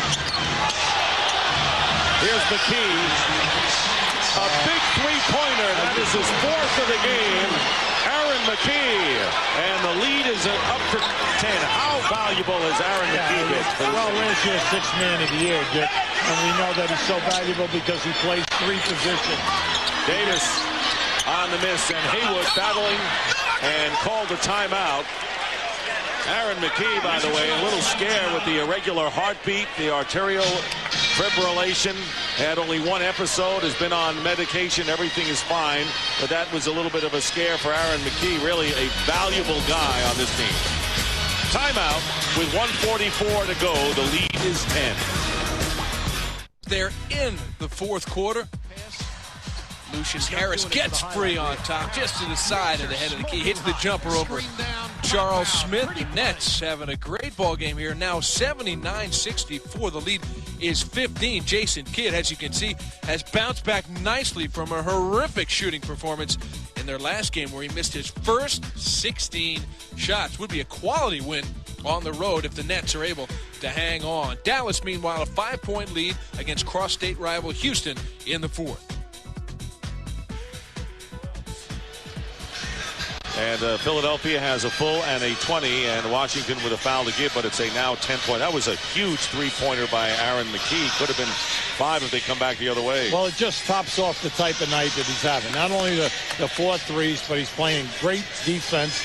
Here's McKee. A big three-pointer. That is his fourth of the game. Aaron McKee. And the lead is up to 10. How valuable has Aaron McKee been? Well, last year, sixth man of the year, Dick. And we know that he's so valuable because he plays 3 positions. Davis on the miss, and Haywood battling and called a timeout. Aaron McKee, by the way, a little scare with the irregular heartbeat, the arterial fibrillation. Had only 1 episode, has been on medication, everything is fine. But that was a little bit of a scare for Aaron McKee, really a valuable guy on this team. Timeout with 1:44 to go. The lead is 10. They're in the fourth quarter. Lucius Harris gets free on top, just to the side of the head of the key. Hits the jumper over Charles Smith. The Nets having a great ball game here. Now 79-64. The lead is 15. Jason Kidd, as you can see, has bounced back nicely from a horrific shooting performance in their last game where he missed his first 16 shots. Would be a quality win on the road if the Nets are able to hang on. Dallas, meanwhile, a 5-point lead against cross-state rival Houston in the fourth. And Philadelphia has a full and a 20, and Washington with a foul to give, but it's a now 10-point. That was a huge three-pointer by Aaron McKee. Could have been 5 if they come back the other way. Well, it just tops off the type of night that he's having. Not only the 4 threes, but he's playing great defense,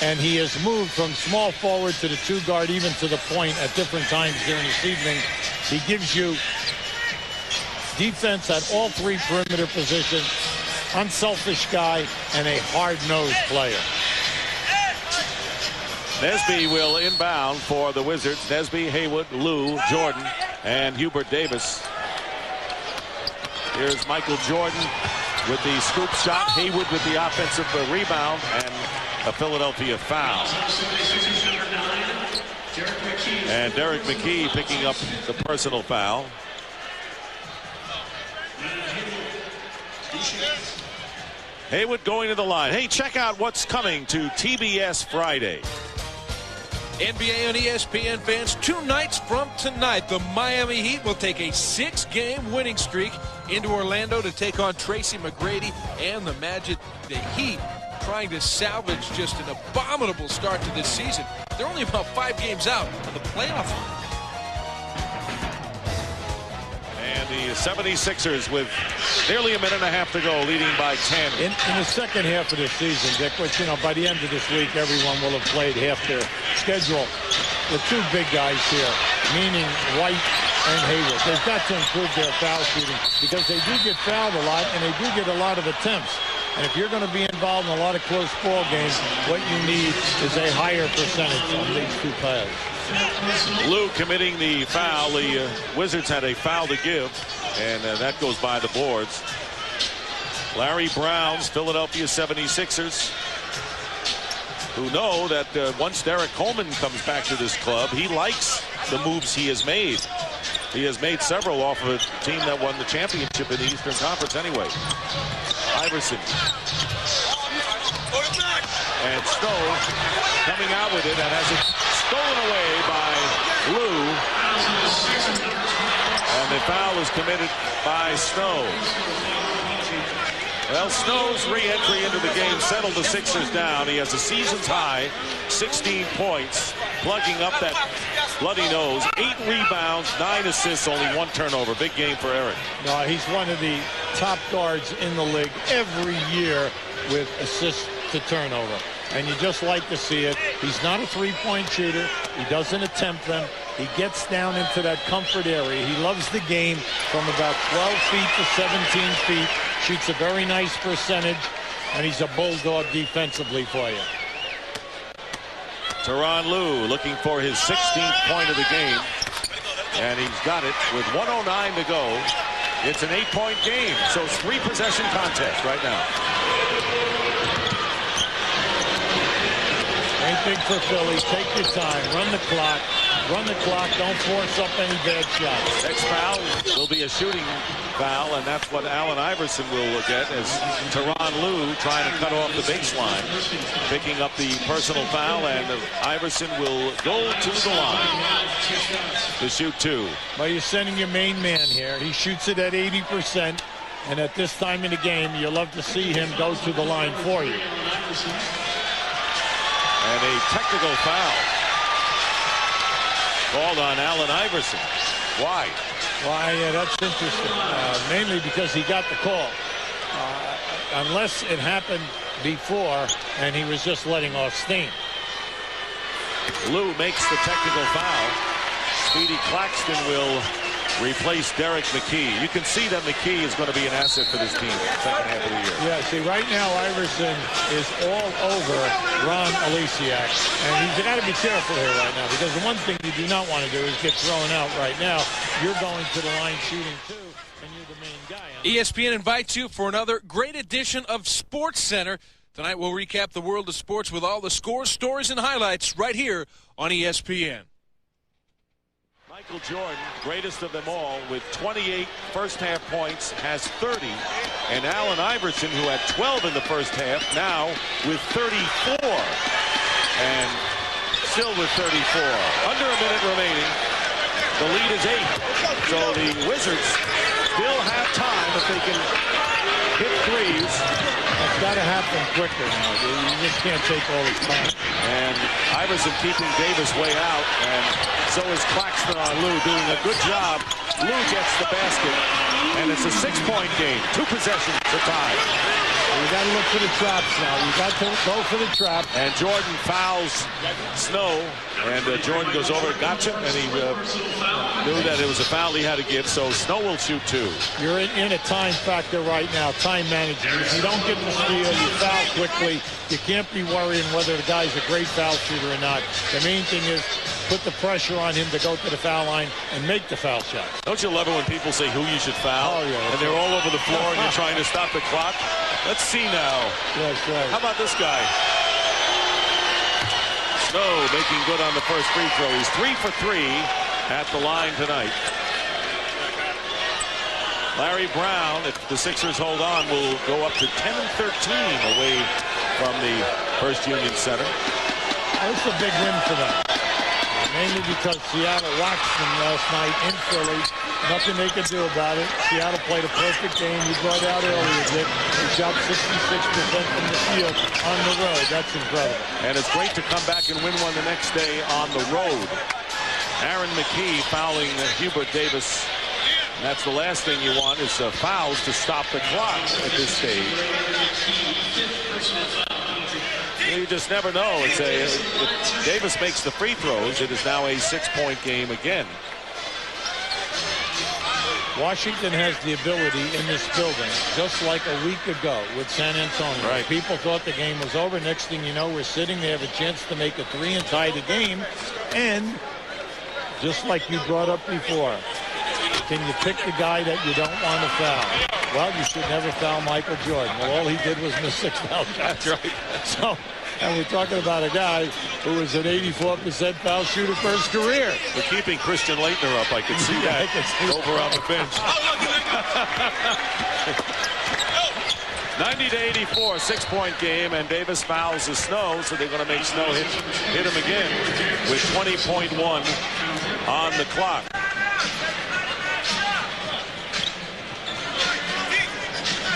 and he has moved from small forward to the 2 guard, even to the point at different times during this evening. He gives you defense at all 3 perimeter positions. Unselfish guy and a hard-nosed player. Nesby will inbound for the Wizards. Nesby, Haywood, Lue, Jordan, and Hubert Davis. Here's Michael Jordan with the scoop shot. Haywood with the offensive rebound and a Philadelphia foul. And Derek McKee picking up the personal foul. Haywood going to the line. Hey, check out what's coming to TBS Friday. NBA on ESPN fans, 2 nights from tonight, the Miami Heat will take a 6-game winning streak into Orlando to take on Tracy McGrady and the Magic. The Heat trying to salvage just an abominable start to this season. They're only about 5 games out of the playoff line. And the 76ers with nearly a minute and a half to go, leading by 10. In the second half of the season, Dick, which, you know, by the end of this week, everyone will have played half their schedule. The 2 big guys here, meaning White and Haywood, they've got to improve their foul shooting because they do get fouled a lot and they do get a lot of attempts. And if you're going to be involved in a lot of close ball games, what you need is a higher percentage on these 2 players. Lue committing the foul. The Wizards had a foul to give, and that goes by the boards. Larry Brown's Philadelphia 76ers who know that once Derek Coleman comes back to this club, he likes the moves he has made. He has made several off of a team that won the championship in the Eastern Conference anyway. Iverson. And Snow coming out with it and has it stolen away by Lou. And the foul is committed by Snow. Well, Snow's re-entry into the game settled the Sixers down. He has a season's high, 16 points, plugging up that bloody nose. 8 rebounds, 9 assists, only 1 turnover. Big game for Eric. No, he's one of the top guards in the league every year with assist to turnover. And you just like to see it. He's not a three-point shooter. He doesn't attempt them. He gets down into that comfort area. He loves the game from about 12 feet to 17 feet. Shoots a very nice percentage. And he's a bulldog defensively for you. Tyronn Lue looking for his 16th point of the game. And he's got it with 1:09 to go. It's an 8-point game. So it's 3-possession contest right now. Ain't big for Philly. Take your time. Run the clock. Run the clock. Don't force up any bad shots. Next foul will be a shooting foul, and that's what Allen Iverson will get as Tyronn Lue trying to cut off the baseline. Picking up the personal foul, and Iverson will go to the line to shoot 2. Well, you're sending your main man here. He shoots it at 80%, and at this time in the game, you love to see him go to the line for you. And a technical foul called on Allen Iverson. Why? Why, that's interesting. Mainly because he got the call. Unless it happened before and he was just letting off steam. Lou makes the technical foul. Speedy Claxton will replace Derek McKee. You can see that McKee is going to be an asset for this team second half of the year. Yeah, see, right now Iverson is all over Ron Alesiak, and he's got to be careful here right now, because the one thing you do not want to do is get thrown out right now. You're going to the line shooting too, and you're the main guy. ESPN invites you for another great edition of Sports Center. Tonight we'll recap the world of sports with all the scores, stories, and highlights right here on ESPN. Michael Jordan, greatest of them all, with 28 first-half points, has 30. And Allen Iverson, who had 12 in the first half, now with 34. And still with 34. Under a minute remaining. The lead is 8. So the Wizards still have time if they can hit threes. It's got to happen quicker now. You just can't take all this time. And Iverson keeping Davis way out, and so is Claxton on Lou, doing a good job. Lou gets the basket, and it's a 6-point game. 2 possessions to tie. You got to look for the traps now. You got to go for the trap. And Jordan fouls Snow, and Jordan goes over, gotcha, and he knew that it was a foul he had to give, so Snow will shoot 2. You're in a time factor right now, time management. If you don't get the steal, you foul quickly. You can't be worrying whether the guy's a great foul shooter or not. The main thing is put the pressure on him to go to the foul line and make the foul shot. Don't you love it when people say who you should foul? Oh, yeah. And they're all over the floor and you're trying to stop the clock? Let's see now. Yes, right. How about this guy? Snow making good on the first free throw. He's 3 for 3 at the line tonight. Larry Brown, if the Sixers hold on, will go up to 10-13 away from the First Union Center. It's a big win for them. Mainly because Seattle watched them last night in Philly. Nothing they could do about it. Seattle played a perfect game. You brought out earlier, Dick. They shot 66% from the field on the road. That's incredible. And it's great to come back and win one the next day on the road. Aaron McKee fouling Hubert Davis. That's the last thing you want is fouls to stop the clock at this stage. You just never know. If Davis makes the free throws, it is now a 6-point game again. Washington has the ability in this building, just like a week ago with San Antonio. Right. People thought the game was over. Next thing you know, we're sitting there, have a chance to make a 3 and tie the game. And just like you brought up before, can you pick the guy that you don't want to foul? Well, you should never foul Michael Jordan. Well, all he did was miss 6 foul shots. That's right. So And we're talking about a guy who was an 84% foul shooter for his career. We're keeping Christian Laettner up. I can see that over on the bench. 90-84, 6-point game, and Davis fouls the Snow, so they're going to make Snow hit him again with 20.1 on the clock.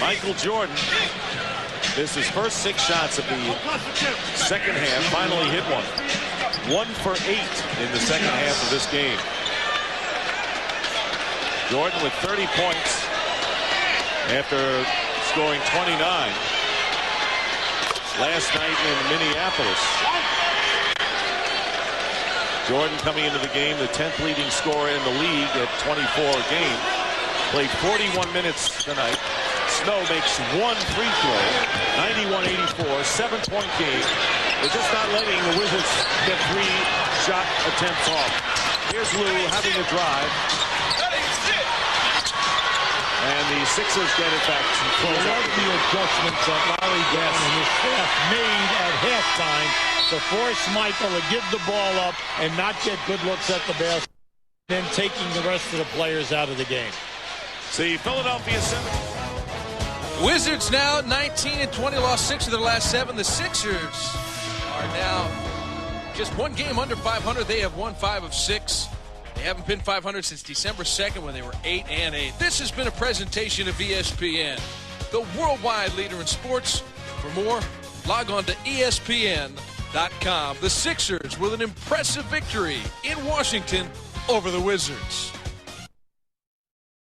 Michael Jordan missed his first 6 shots of the second half, finally hit one. 1 for 8 in the second half of this game. Jordan with 30 points after scoring 29 last night in Minneapolis. Jordan coming into the game, the 10th leading scorer in the league at 24 a game. Played 41 minutes tonight. Snow makes 1 free throw. 91-84, 7-point game. They're just not letting the Wizards get 3 shot attempts off. Here's Lou having a drive. And the Sixers get it back. I love the adjustments that Larry Gass and his staff made at halftime to force Michael to give the ball up and not get good looks at the basket, then taking the rest of the players out of the game. See, Philadelphia 7. Wizards now 19-20, lost 6 of their last 7. The Sixers are now just 1 game under 500. They have won 5 of 6. They haven't been 500 since December 2nd when they were 8-8. This has been a presentation of ESPN, the worldwide leader in sports. For more, log on to ESPN.com. The Sixers with an impressive victory in Washington over the Wizards.